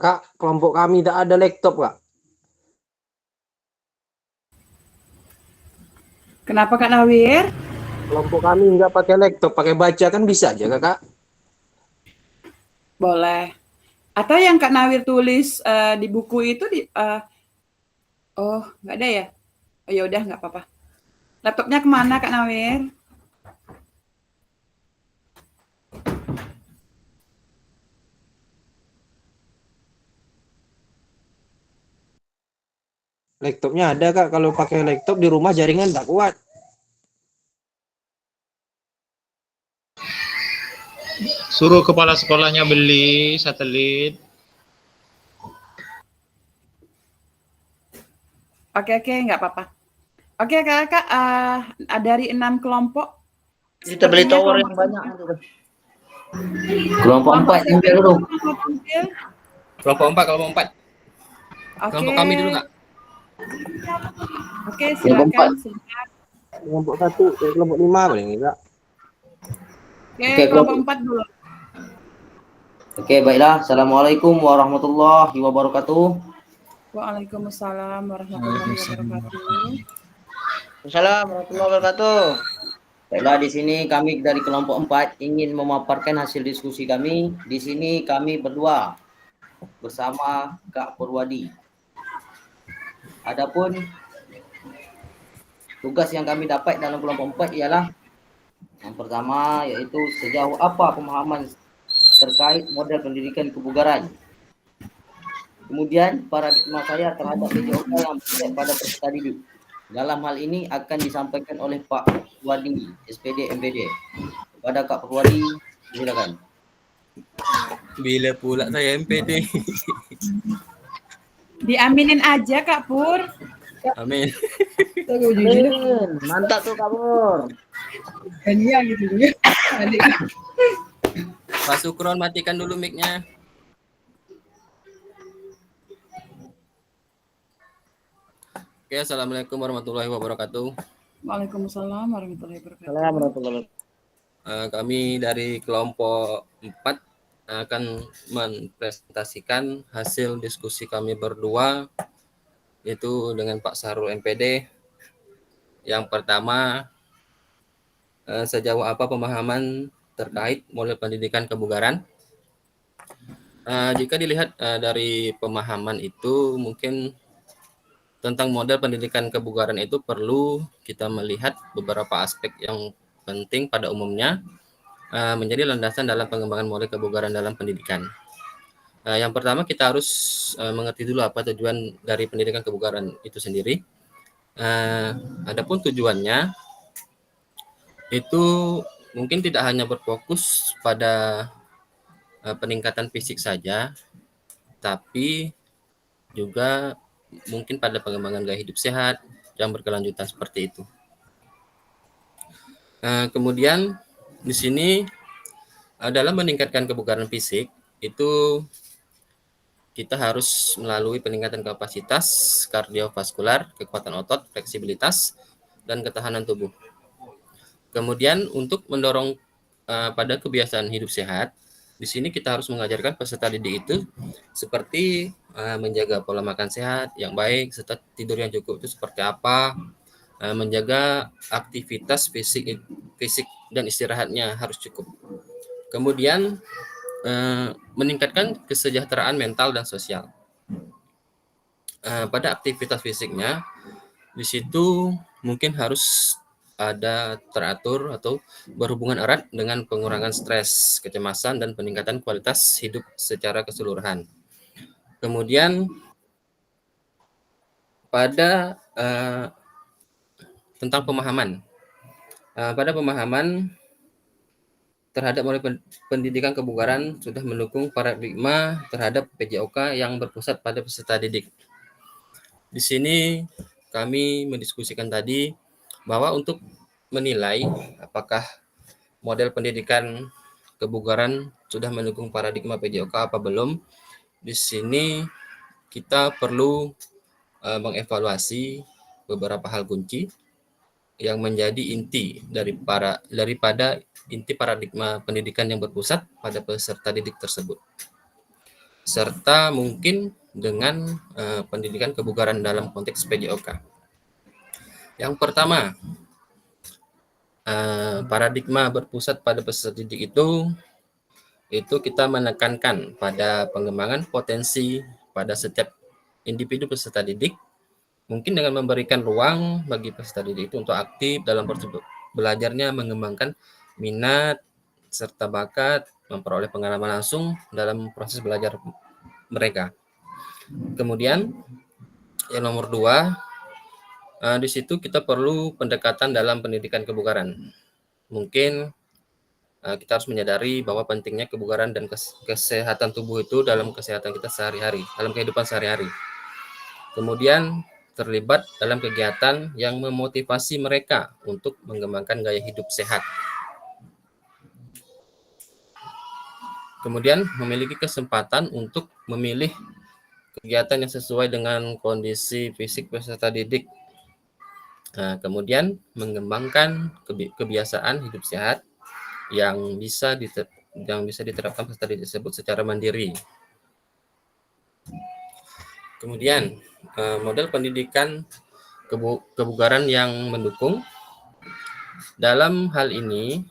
Kak, kelompok kami tidak ada laptop, Kak. Kenapa Kak Nawir? Kelompok kami nggak pakai laptop, pakai baca kan bisa aja, Kak. Boleh. Atau yang Kak Nawir tulis di buku itu oh nggak ada ya? Oh ya udah nggak apa-apa. Laptopnya kemana Kak Nawir? Laptopnya ada, Kak. Kalau pakai laptop di rumah jaringan tak kuat. Suruh kepala sekolahnya beli satelit. Oke, nggak apa-apa. Oke Kakak, dari 6 kelompok, Kita beli sepertinya tower yang banyak. Kelompok 4 satu tampil dulu. mau tampil. Kelompok 4, kelompok 4. Oke. Kelompok kami dulu, Kak. Oke, silakan. Kelompok 1, kelompok 5 boleh nggak? Oke, kelompok 4 dulu. Oke, baiklah. Assalamualaikum warahmatullahi wabarakatuh. Waalaikumsalam warahmatullahi wabarakatuh. Assalamualaikum warahmatullahi wabarakatuh. Baiklah, di sini kami dari kelompok 4 ingin memaparkan hasil diskusi kami. Di sini kami berdua bersama Kak Purwadi. Adapun tugas yang kami dapat dalam kelompok 4 ialah yang pertama yaitu sejauh apa pemahaman terkait model pendidikan kebugaran. Kemudian paradigma saya terhadap PJOK yang berkaitan pada peserta didik. Dalam hal ini akan disampaikan oleh Pak Wadi, SPD MPD. Kepada Kak Purwadi, silakan. Bila pula saya MPD. Diaminin aja Kak Pur. Amin. Mantap tuh Kak Pur. Iya gitu juga. Pak Sukron, matikan dulu mic-nya. Oke, assalamualaikum warahmatullahi wabarakatuh. Waalaikumsalam warahmatullahi wabarakatuh. Kami dari kelompok 4 akan mempresentasikan hasil diskusi kami berdua, yaitu dengan Pak Sahrul MPD. Yang pertama, sejauh apa pemahaman terkait model pendidikan kebugaran. Jika dilihat dari pemahaman itu, mungkin tentang model pendidikan kebugaran itu perlu kita melihat beberapa aspek yang penting pada umumnya menjadi landasan dalam pengembangan model kebugaran dalam pendidikan. Yang pertama kita harus mengerti dulu apa tujuan dari pendidikan kebugaran itu sendiri. Adapun tujuannya itu mungkin tidak hanya berfokus pada peningkatan fisik saja, tapi juga mungkin pada pengembangan gaya hidup sehat yang berkelanjutan seperti itu. Kemudian di sini dalam meningkatkan kebugaran fisik itu kita harus melalui peningkatan kapasitas kardiovaskular, kekuatan otot, fleksibilitas, dan ketahanan tubuh. Kemudian untuk mendorong pada kebiasaan hidup sehat, di sini kita harus mengajarkan peserta didik itu seperti menjaga pola makan sehat yang baik, serta tidur yang cukup itu seperti apa, menjaga aktivitas fisik dan istirahatnya harus cukup. Kemudian meningkatkan kesejahteraan mental dan sosial. Pada aktivitas fisiknya, di situ mungkin harus ada teratur atau berhubungan erat dengan pengurangan stres, kecemasan, dan peningkatan kualitas hidup secara keseluruhan. Kemudian pada tentang pemahaman. Pada pemahaman terhadap model pendidikan kebugaran sudah mendukung paradigma terhadap PJOK yang berpusat pada peserta didik. Di sini kami mendiskusikan tadi bahwa untuk menilai apakah model pendidikan kebugaran sudah mendukung paradigma PJOK apa belum, di sini kita perlu mengevaluasi beberapa hal kunci yang menjadi inti daripada inti paradigma pendidikan yang berpusat pada peserta didik tersebut. serta mungkin dengan pendidikan kebugaran dalam konteks PJOK. Yang pertama, paradigma berpusat pada peserta didik itu kita menekankan pada pengembangan potensi pada setiap individu peserta didik, mungkin dengan memberikan ruang bagi peserta didik itu untuk aktif dalam proses belajarnya, mengembangkan minat serta bakat, memperoleh pengalaman langsung dalam proses belajar mereka. Kemudian yang nomor 2, di situ kita perlu pendekatan dalam pendidikan kebugaran. Mungkin kita harus menyadari bahwa pentingnya kebugaran dan kesehatan tubuh itu dalam kesehatan kita sehari-hari, dalam kehidupan sehari-hari. Kemudian terlibat dalam kegiatan yang memotivasi mereka untuk mengembangkan gaya hidup sehat. Kemudian memiliki kesempatan untuk memilih kegiatan yang sesuai dengan kondisi fisik peserta didik. Kemudian mengembangkan kebiasaan hidup sehat yang bisa diterapkan peserta didik tersebut secara mandiri. Kemudian model pendidikan kebugaran yang mendukung. Dalam hal ini,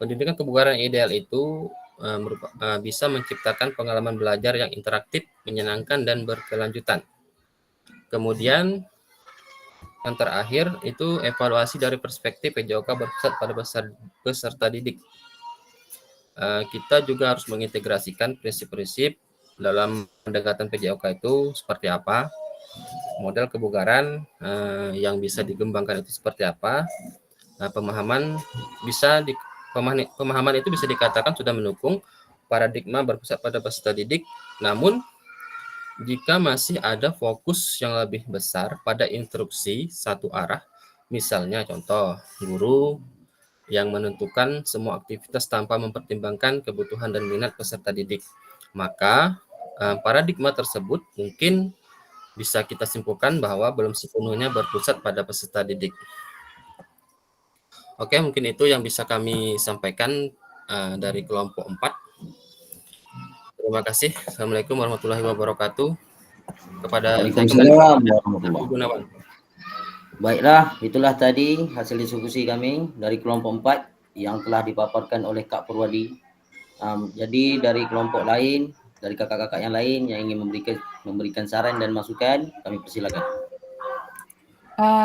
pendidikan kebugaran ideal itu bisa menciptakan pengalaman belajar yang interaktif, menyenangkan, dan berkelanjutan. Kemudian yang terakhir itu evaluasi dari perspektif PJOK berpusat pada peserta didik. Kita juga harus mengintegrasikan prinsip-prinsip dalam pendekatan PJOK itu seperti apa, model kebugaran yang bisa dikembangkan itu seperti apa. Pemahaman itu bisa dikatakan sudah mendukung paradigma berpusat pada peserta didik, namun jika masih ada fokus yang lebih besar pada instruksi satu arah, misalnya contoh guru yang menentukan semua aktivitas tanpa mempertimbangkan kebutuhan dan minat peserta didik, maka paradigma tersebut mungkin bisa kita simpulkan bahwa belum sepenuhnya berpusat pada peserta didik. Oke, mungkin itu yang bisa kami sampaikan dari kelompok 4. Terima kasih. Assalamualaikum warahmatullahi wabarakatuh. Kepada Waalaikumsalam warahmatullahi Gunawan. Baiklah, itulah tadi hasil diskusi kami dari kelompok 4 yang telah dipaparkan oleh Kak Purwadi. Jadi dari kelompok lain, dari kakak-kakak yang lain yang ingin memberikan saran dan masukan, kami persilakan.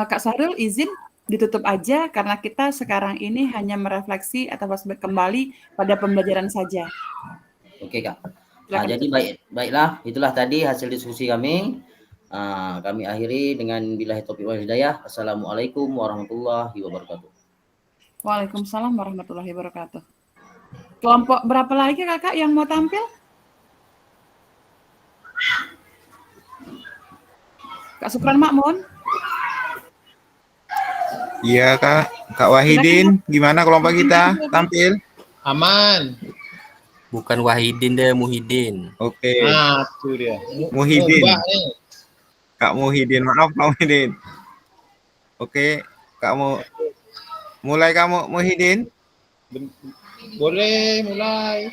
Kak Sarul izin ditutup aja karena kita sekarang ini hanya merefleksi atau kembali pada pembelajaran saja. Oke Kak. Jadi baiklah, itulah tadi hasil diskusi kami. Kami akhiri dengan billahi taufiq wal hidayah. Assalamualaikum warahmatullahi wabarakatuh. Waalaikumsalam warahmatullahi wabarakatuh. Kelompok berapa lagi kakak yang mau tampil? Kak Sukron Makmun? Iya Kak Wahidin, gimana kelompok kita tampil? Aman. Bukan Wahidin deh, Muhyiddin. Oke. Itu dia. Muhyiddin. Kak Muhyiddin, maaf Kak Muhyiddin. Oke, mulai kamu Muhyiddin. Boleh mulai.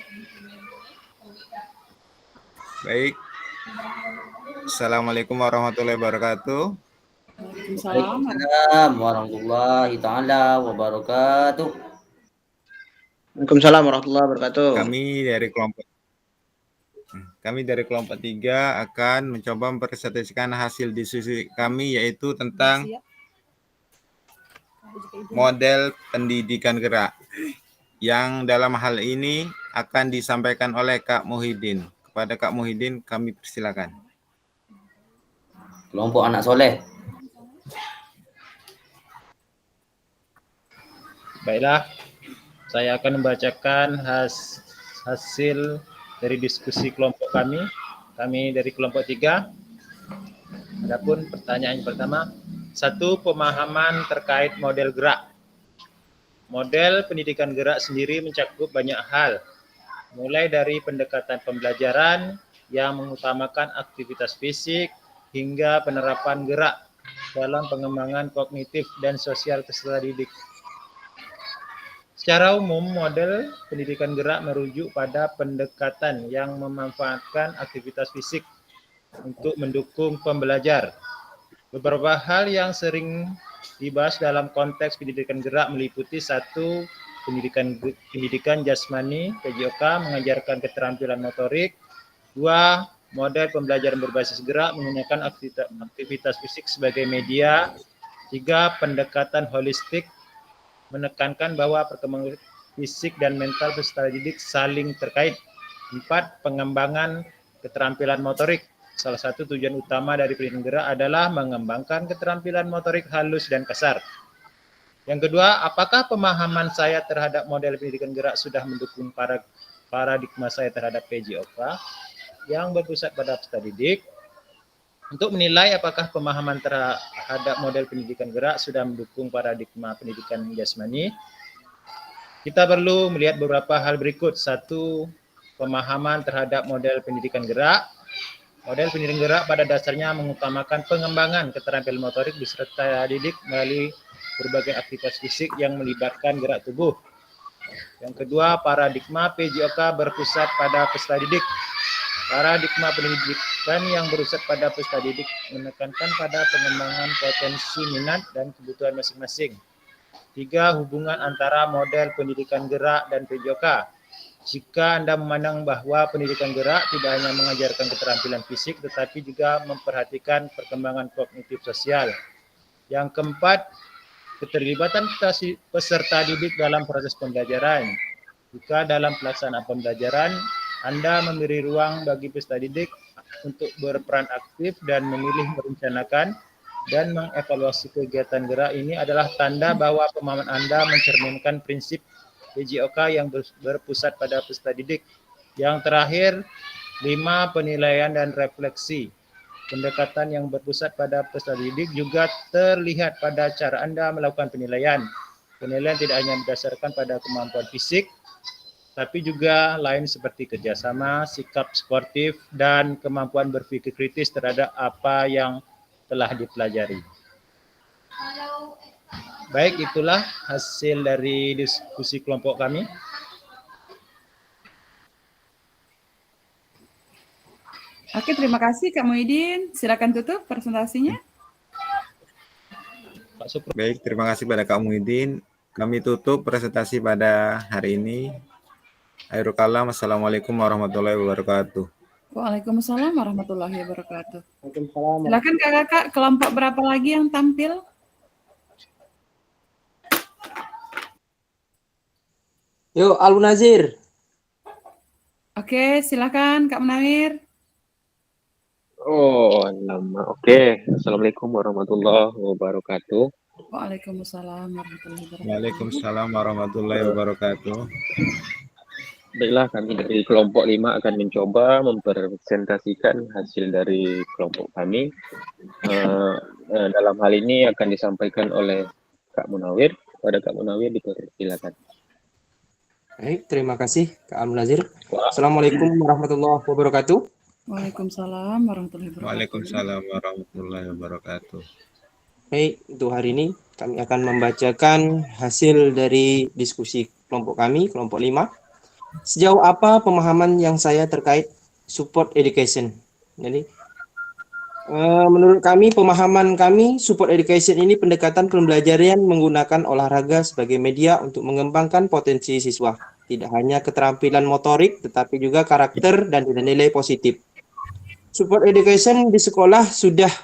Baik. Assalamualaikum warahmatullahi wabarakatuh. Waalaikumsalam warahmatullahi taala wabarakatuh. Waalaikumsalam warahmatullahi wabarakatuh. Kami dari kelompok 3 akan mencoba mempresentasikan hasil diskusi kami, yaitu tentang model pendidikan gerak, yang dalam hal ini akan disampaikan oleh Kak Muhyiddin. Kepada Kak Muhyiddin kami persilakan. Kelompok anak soleh. Baiklah, saya akan membacakan hasil dari diskusi kelompok kami. Kami dari kelompok 3. Adapun pertanyaan yang pertama, 1. Pemahaman terkait model gerak. Model pendidikan gerak sendiri mencakup banyak hal, mulai dari pendekatan pembelajaran yang mengutamakan aktivitas fisik hingga penerapan gerak dalam pengembangan kognitif dan sosial peserta didik. Secara umum, model pendidikan gerak merujuk pada pendekatan yang memanfaatkan aktivitas fisik untuk mendukung pembelajar. Beberapa hal yang sering dibahas dalam konteks pendidikan gerak meliputi 1. Pendidikan jasmani, PJOK, mengajarkan keterampilan motorik. 2. Model pembelajaran berbasis gerak menggunakan aktivitas fisik sebagai media. 3. Pendekatan holistik, menekankan bahwa perkembangan fisik dan mental peserta didik saling terkait. 4. Pengembangan keterampilan motorik. Salah satu tujuan utama dari pendidikan gerak adalah mengembangkan keterampilan motorik halus dan kasar. Yang kedua, apakah pemahaman saya terhadap model pendidikan gerak sudah mendukung paradigma saya terhadap PJOK yang berpusat pada peserta didik? Untuk menilai apakah pemahaman terhadap model pendidikan gerak sudah mendukung paradigma pendidikan jasmani, kita perlu melihat beberapa hal berikut. 1. Pemahaman terhadap model pendidikan gerak. Model pendidikan gerak pada dasarnya mengutamakan pengembangan keterampilan motorik peserta didik melalui berbagai aktivitas fisik yang melibatkan gerak tubuh. Yang kedua, paradigma PJOK berpusat pada peserta didik. Paradigma pendidikan yang berpusat pada peserta didik menekankan pada pengembangan potensi minat dan kebutuhan masing-masing. 3. Hubungan antara model pendidikan gerak dan PJOK. Jika Anda memandang bahwa pendidikan gerak tidak hanya mengajarkan keterampilan fisik, tetapi juga memperhatikan perkembangan kognitif sosial. Yang keempat, keterlibatan peserta didik dalam proses pembelajaran. Jika dalam pelaksanaan pembelajaran, Anda memberi ruang bagi peserta didik untuk berperan aktif dan memilih merencanakan dan mengevaluasi kegiatan gerak, ini adalah tanda bahwa pemahaman Anda mencerminkan prinsip PJOK yang berpusat pada peserta didik. Yang terakhir, 5. Penilaian dan refleksi. Pendekatan yang berpusat pada peserta didik juga terlihat pada cara Anda melakukan penilaian. Penilaian tidak hanya berdasarkan pada kemampuan fisik, tapi juga lain seperti kerjasama, sikap sportif, dan kemampuan berpikir kritis terhadap apa yang telah dipelajari. Baik, itulah hasil dari diskusi kelompok kami. Oke, terima kasih Kak Muhyiddin. Silakan tutup presentasinya. Baik, terima kasih pada Kak Muhyiddin. Kami tutup presentasi pada hari ini. Akhirul kalam, assalamualaikum warahmatullahi wabarakatuh. Waalaikumsalam warahmatullahi wabarakatuh. Silakan kakak, kelompok berapa lagi yang tampil? Yuk, Al-Munazir. Oke, silakan Kak Munawir. Oh, nama. Oke. Assalamualaikum warahmatullahi wabarakatuh. Waalaikumsalam warahmatullahi wabarakatuh. Waalaikumsalam warahmatullahi wabarakatuh. Baiklah, kami dari kelompok 5 akan mencoba mempresentasikan hasil dari kelompok kami. Dalam hal ini akan disampaikan oleh Kak Munawir. Kepada Kak Munawir dipersilakan. Baik, terima kasih Kak Al-Munazir. Assalamualaikum warahmatullahi wabarakatuh. Waalaikumsalam warahmatullahi wabarakatuh. Waalaikumsalam warahmatullahi wabarakatuh. Baik, untuk hari ini kami akan membacakan hasil dari diskusi kelompok kami, kelompok 5. Sejauh apa pemahaman yang saya terkait support education? Jadi, menurut kami, pemahaman kami, support education ini pendekatan pembelajaran menggunakan olahraga sebagai media untuk mengembangkan potensi siswa. Tidak hanya keterampilan motorik, tetapi juga karakter dan nilai-nilai positif. Support education di sekolah sudah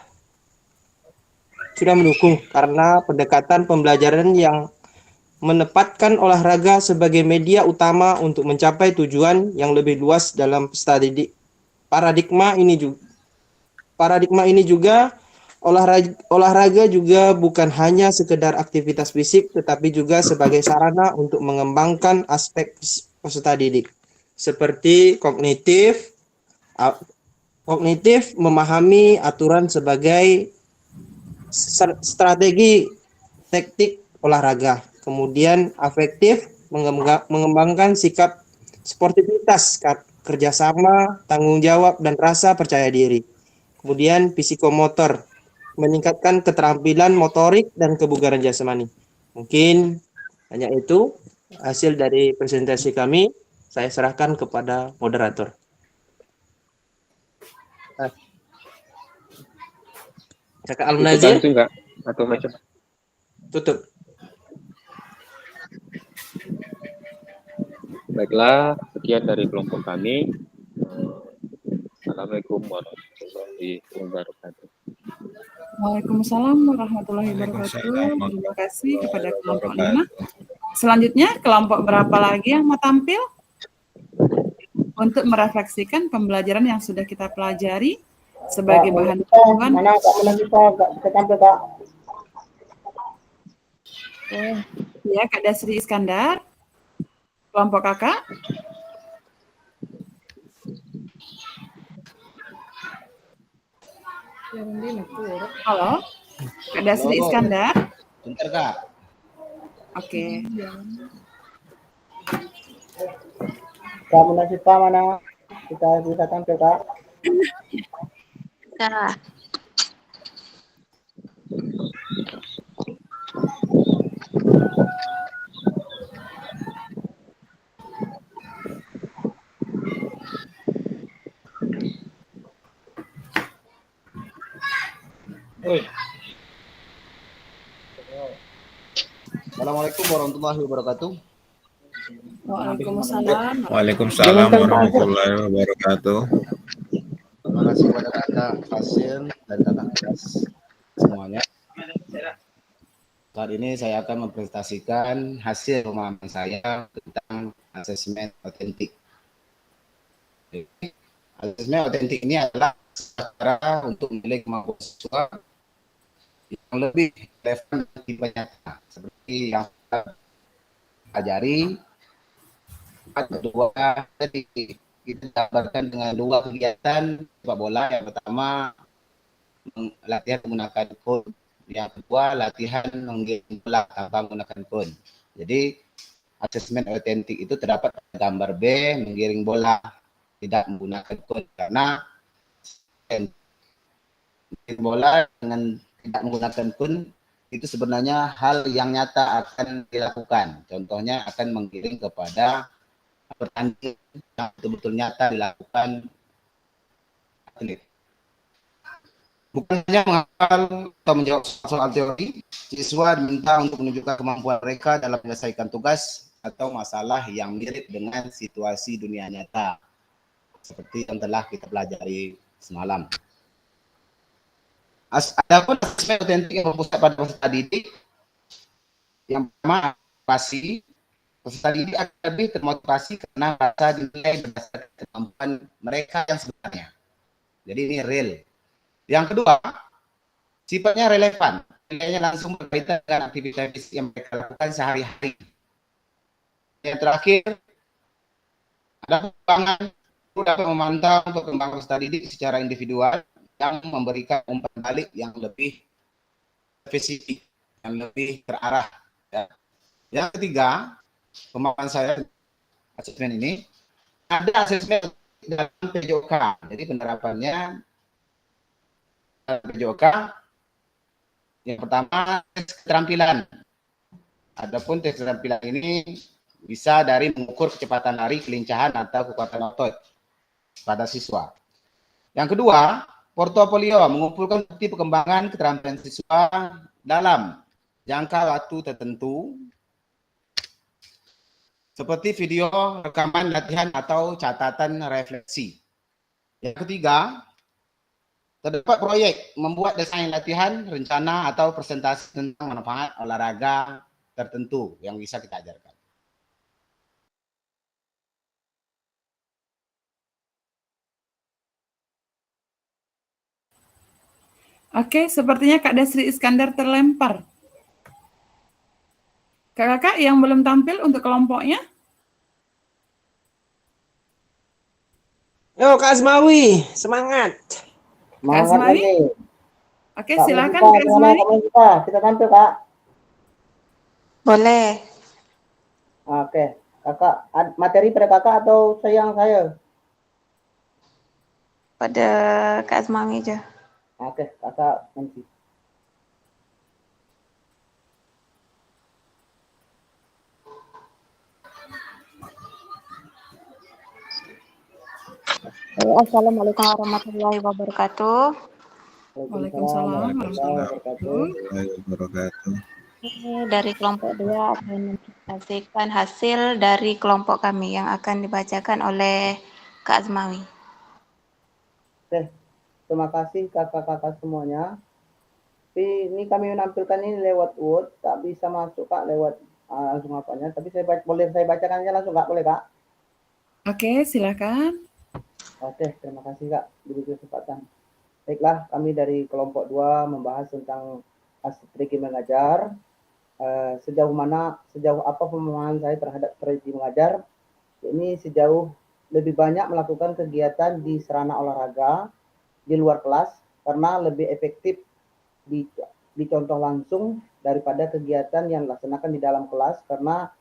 mendukung karena pendekatan pembelajaran yang menempatkan olahraga sebagai media utama untuk mencapai tujuan yang lebih luas dalam peserta didik. Paradigma ini juga olahraga juga bukan hanya sekedar aktivitas fisik, tetapi juga sebagai sarana untuk mengembangkan aspek peserta didik seperti kognitif, memahami aturan sebagai strategi taktik olahraga. Kemudian afektif, mengembangkan sikap sportivitas, kerjasama, tanggung jawab, dan rasa percaya diri. Kemudian psikomotor, meningkatkan keterampilan motorik dan kebugaran jasmani. Mungkin hanya itu. hasil dari presentasi kami saya serahkan kepada moderator. Kakak Al-Nazir, Tutup enggak? Atau macam? tutup. Baiklah, sekian dari kelompok kami. Assalamualaikum warahmatullahi wabarakatuh. Waalaikumsalam warahmatullahi wabarakatuh. Waalaikumsalam Terima kasih kepada kelompok 5. wabarakatuh. Selanjutnya, kelompok berapa lagi yang mau tampil untuk merefleksikan pembelajaran yang sudah kita pelajari sebagai bahan panduan. Mana Kak Muna kita tampil Kak. Ya, Kak Dasri Iskandar. Kelompok kakak. Halo, Kak Dasri Halo. Iskandar. Bentar Kak. Oke. Kak Muna kita mana kita bisa tampil Kak. Nah, Assalamualaikum warahmatullahi wabarakatuh. Waalaikumsalam. Waalaikumsalam warahmatullahi wabarakatuh. Terima kasih kepada kakak Fasil dan kakak kelas semuanya. Saat ini saya akan mempresentasikan hasil pemahaman saya tentang asesmen otentik. Asesmen otentik ini adalah cara untuk menilai kemampuan siswa yang lebih relevan dan tipe nyata, seperti yang kita pelajari. Kedua, tadi kita gambarkan dengan 2 kegiatan sepak bola. Yang pertama, latihan menggunakan kun. Yang kedua, latihan menggiring bola tanpa menggunakan kun. Jadi, asesmen otentik itu terdapat gambar B, menggiring bola tidak menggunakan kun. Karena menggiring bola dengan tidak menggunakan kun itu sebenarnya hal yang nyata akan dilakukan. Contohnya akan menggiring kepada pertandingan yang betul-betul nyata dilakukan atlet. Bukan hanya menghafal atau menjawab soal teori, siswa diminta untuk menunjukkan kemampuan mereka dalam menyelesaikan tugas atau masalah yang mirip dengan situasi dunia nyata, seperti yang telah kita pelajari semalam. Adapun asesmen otentik yang berpusat pada peserta didik, yang pertama pasti peserta didik akan lebih termotivasi karena merasa dinilai berdasarkan kemampuan mereka yang sebenarnya. Jadi ini real. Yang kedua, sifatnya relevan. Nilainya langsung berkaitan dengan aktivitas yang mereka lakukan sehari-hari. Yang terakhir, ada pengembangan dapat memantau untuk kembang peserta didik secara individual yang memberikan umpan balik yang lebih spesifik, yang lebih terarah. Ya. Yang ketiga, pemahaman saya asesmen ini ada asesmen dalam PJOK. Jadi penerapannya PJOK yang pertama tes keterampilan. Adapun tes keterampilan ini bisa dari mengukur kecepatan lari, kelincahan atau kekuatan otot pada siswa. Yang kedua, portofolio mengumpulkan bukti perkembangan keterampilan siswa dalam jangka waktu tertentu, seperti video, rekaman latihan, atau catatan refleksi. Yang ketiga, terdapat proyek membuat desain latihan, rencana, atau presentasi tentang manfaat olahraga tertentu yang bisa kita ajarkan. Oke, sepertinya Kak Dasri Iskandar terlempar. Kakak yang belum tampil untuk kelompoknya? Yo Kak Asmawi, semangat. Kak Asmawi? Oke, Kak silakan Musika, Kak Asmawi. kita tampil Kak. boleh. Oke, kakak materi pada kakak atau saya? Pada Kak Asmami aja. Oke, kakak nanti. Assalamualaikum warahmatullahi wabarakatuh. Waalaikumsalam warahmatullahi wabarakatuh. wabarakatuh. Ini dari kelompok 2 akan mempresentasikan hasil dari kelompok kami yang akan dibacakan oleh Kak Azmawi. Oke, terima kasih kakak-kakak semuanya. Tapi ini kami menampilkan ini lewat Word, tak bisa masuk Kak lewat langsung apanya. Tapi boleh saya bacakan aja langsung Kak, boleh Kak? Oke, silakan. Oke, terima kasih Kak diberi kesempatan. Baiklah, kami dari kelompok 2 membahas tentang strategi mengajar. Sejauh apa pemahaman saya terhadap strategi mengajar. Ini sejauh lebih banyak melakukan kegiatan di sarana olahraga di luar kelas karena lebih efektif dicontoh langsung daripada kegiatan yang dilaksanakan di dalam kelas, karena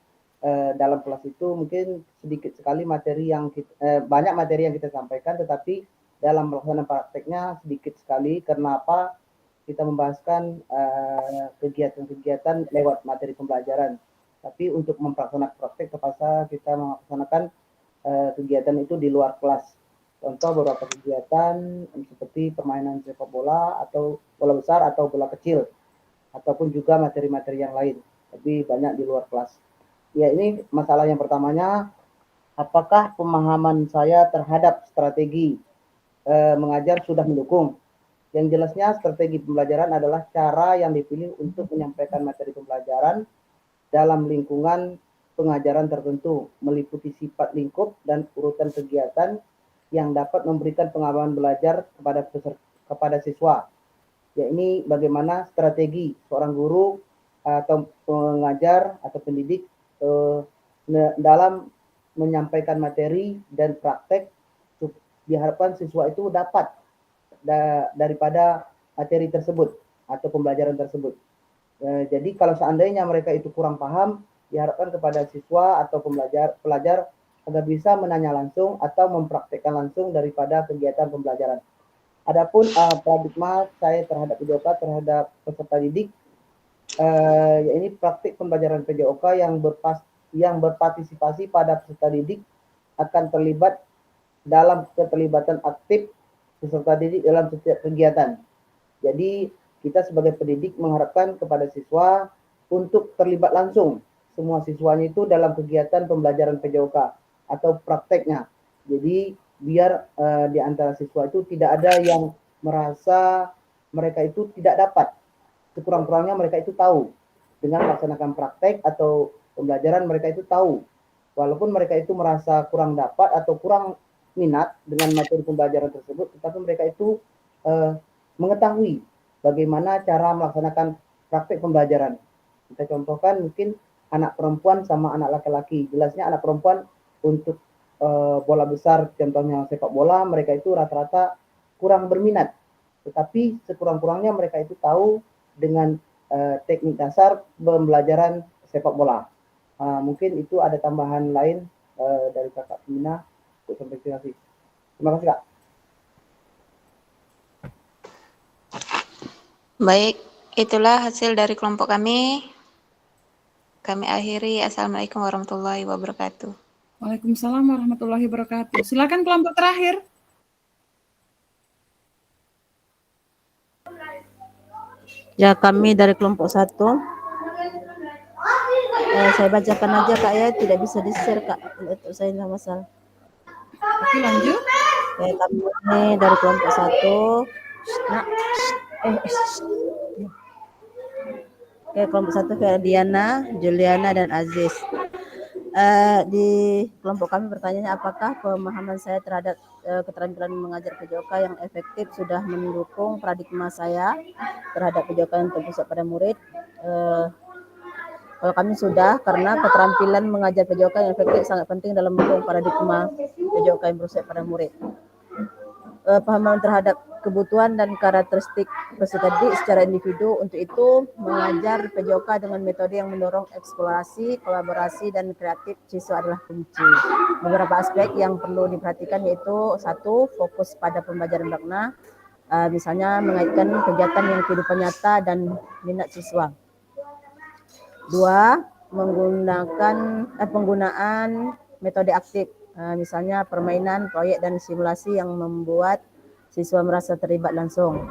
dalam kelas itu mungkin sedikit sekali materi yang banyak materi yang kita sampaikan, tetapi dalam pelaksanaan prakteknya sedikit sekali. Kenapa kita membahaskan kegiatan-kegiatan lewat materi pembelajaran, tapi untuk mempelaksanakan praktek terpaksa kita melaksanakan kegiatan itu di luar kelas. Contoh beberapa kegiatan seperti permainan sepak bola atau bola besar atau bola kecil, ataupun juga materi-materi yang lain, tapi banyak di luar kelas. Ya, ini masalah yang pertamanya, apakah pemahaman saya terhadap strategi mengajar sudah mendukung? Yang jelasnya strategi pembelajaran adalah cara yang dipilih untuk menyampaikan materi pembelajaran dalam lingkungan pengajaran tertentu, meliputi sifat lingkup dan urutan kegiatan yang dapat memberikan pengalaman belajar kepada siswa. Ya, ini bagaimana strategi seorang guru atau pengajar atau pendidik dalam menyampaikan materi dan praktek, diharapkan siswa itu dapat daripada materi tersebut atau pembelajaran tersebut. Jadi kalau seandainya mereka itu kurang paham, diharapkan kepada siswa atau pelajar agar bisa menanya langsung atau mempraktekkan langsung daripada kegiatan pembelajaran. Adapun paradigma saya terhadap PJOK terhadap peserta didik, ini praktik pembelajaran PJOK yang berpartisipasi pada peserta didik akan terlibat dalam keterlibatan aktif peserta didik dalam setiap kegiatan. Jadi kita sebagai pendidik mengharapkan kepada siswa untuk terlibat langsung semua siswanya itu dalam kegiatan pembelajaran PJOK atau prakteknya. Jadi biar di antara siswa itu tidak ada yang merasa mereka itu tidak dapat. Sekurang-kurangnya mereka itu tahu dengan melaksanakan praktek atau pembelajaran, mereka itu tahu. Walaupun mereka itu merasa kurang dapat atau kurang minat dengan materi pembelajaran tersebut, tetapi mereka itu mengetahui bagaimana cara melaksanakan praktek pembelajaran. Kita contohkan mungkin anak perempuan sama anak laki-laki. Jelasnya anak perempuan untuk bola besar, contohnya sepak bola, mereka itu rata-rata kurang berminat. Tetapi sekurang-kurangnya mereka itu tahu dengan teknik dasar pembelajaran sepak bola. Mungkin itu ada tambahan lain dari Kakak Mina. Terima kasih Kak. Baik, itulah hasil dari kelompok kami. Kami akhiri. Assalamualaikum warahmatullahi wabarakatuh. Waalaikumsalam warahmatullahi wabarakatuh. Silakan kelompok terakhir. Ya, kami dari kelompok 1. Saya bacakan aja Kak ya, tidak bisa di-share Kak. Untuk saya nggak masalah. Oke, lanjut. Kami ini dari kelompok 1. Oke, kelompok 1 Ferdiana, Juliana, dan Aziz. Di kelompok kami pertanyaannya, apakah pemahaman saya terhadap keterampilan mengajar PJOK yang efektif sudah mendukung paradigma saya terhadap PJOK yang terpusat pada murid? Kalau kami sudah, karena keterampilan mengajar PJOK yang efektif sangat penting dalam mendukung paradigma PJOK yang berpusat pada murid. Pemahaman terhadap kebutuhan dan karakteristik peserta didik secara individu, untuk itu mengajar PJOK dengan metode yang mendorong eksplorasi, kolaborasi, dan kreatif siswa adalah kunci. Beberapa aspek yang perlu diperhatikan yaitu: 1. Fokus pada pembelajaran makna, misalnya mengaitkan kegiatan yang kehidupan nyata dan minat siswa. 2. Penggunaan metode aktif, misalnya permainan, proyek, dan simulasi yang membuat siswa merasa terlibat langsung.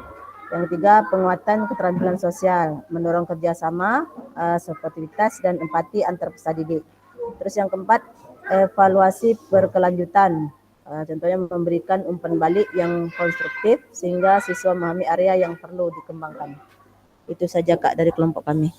Yang ketiga, penguatan keterampilan sosial, mendorong kerjasama, sportivitas, dan empati antar peserta didik. Terus yang keempat, evaluasi berkelanjutan, contohnya memberikan umpan balik yang konstruktif sehingga siswa memahami area yang perlu dikembangkan. Itu saja Kak dari kelompok kami.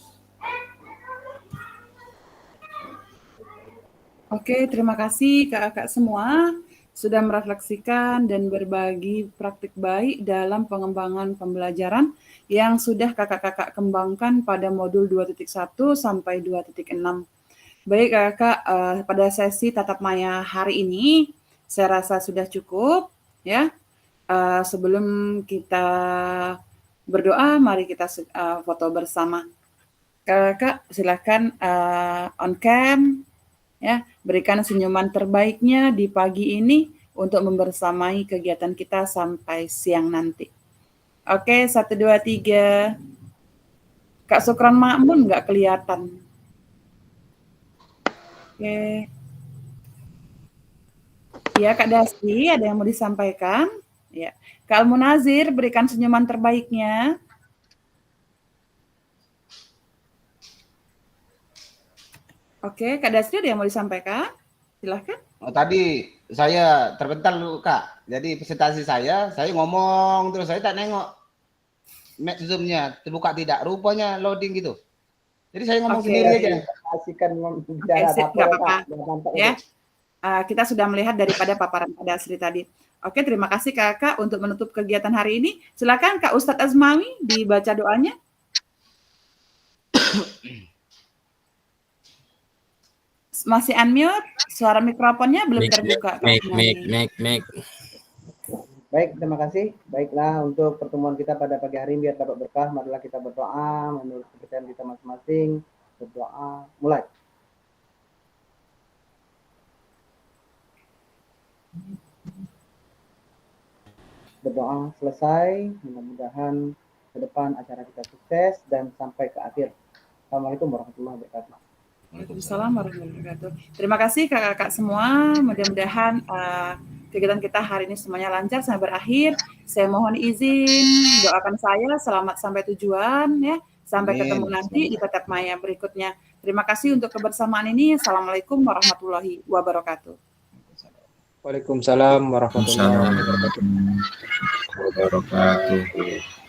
Oke, terima kasih kakak-kakak semua sudah merefleksikan dan berbagi praktik baik dalam pengembangan pembelajaran yang sudah kakak-kakak kembangkan pada modul 2.1 sampai 2.6. Baik kakak, pada sesi tatap maya hari ini saya rasa sudah cukup ya. Sebelum kita berdoa, mari kita foto bersama. Kakak silakan on cam ya, berikan senyuman terbaiknya di pagi ini untuk membersamai kegiatan kita sampai siang nanti. Oke, 1, 2, 3. Kak Sukron Makmun nggak kelihatan. Oke. Ya, Kak Dasti, ada yang mau disampaikan? Ya. Kak Almunazir, berikan senyuman terbaiknya. Oke, Kak Dasti ada yang mau disampaikan? Silahkan. Oh, tadi saya terbental dulu Kak. Jadi presentasi saya ngomong terus saya tak nengok Zoom-nya terbuka tidak, rupanya loading gitu. Jadi saya ngomong sendiri aja. Asyikan Nggak apa-apa. Ya. Kita sudah melihat daripada paparan Kak Dasri tadi. Oke, terima kasih Kakak untuk menutup kegiatan hari ini. Silakan Kak Ustadz Azmawi dibaca doanya. Masih unmute, suara mikrofonnya belum terbuka. Mic. Baik, terima kasih. Baiklah, untuk pertemuan kita pada pagi hari ini biar dapat berkah, marilah kita berdoa menurut kepercayaan kita masing-masing. Berdoa, mulai. Berdoa selesai, mudah-mudahan ke depan acara kita sukses dan sampai ke akhir. Assalamualaikum warahmatullahi wabarakatuh. Waalaikumsalam warahmatullahi wabarakatuh. Terima kasih kakak-kakak semua. Mudah-mudahan kegiatan kita hari ini semuanya lancar sampai berakhir. Saya mohon izin doakan saya selamat sampai tujuan ya. Sampai ketemu nanti di tatap maya berikutnya. Terima kasih untuk kebersamaan ini. Assalamualaikum warahmatullahi wabarakatuh. Waalaikumsalam warahmatullahi wabarakatuh.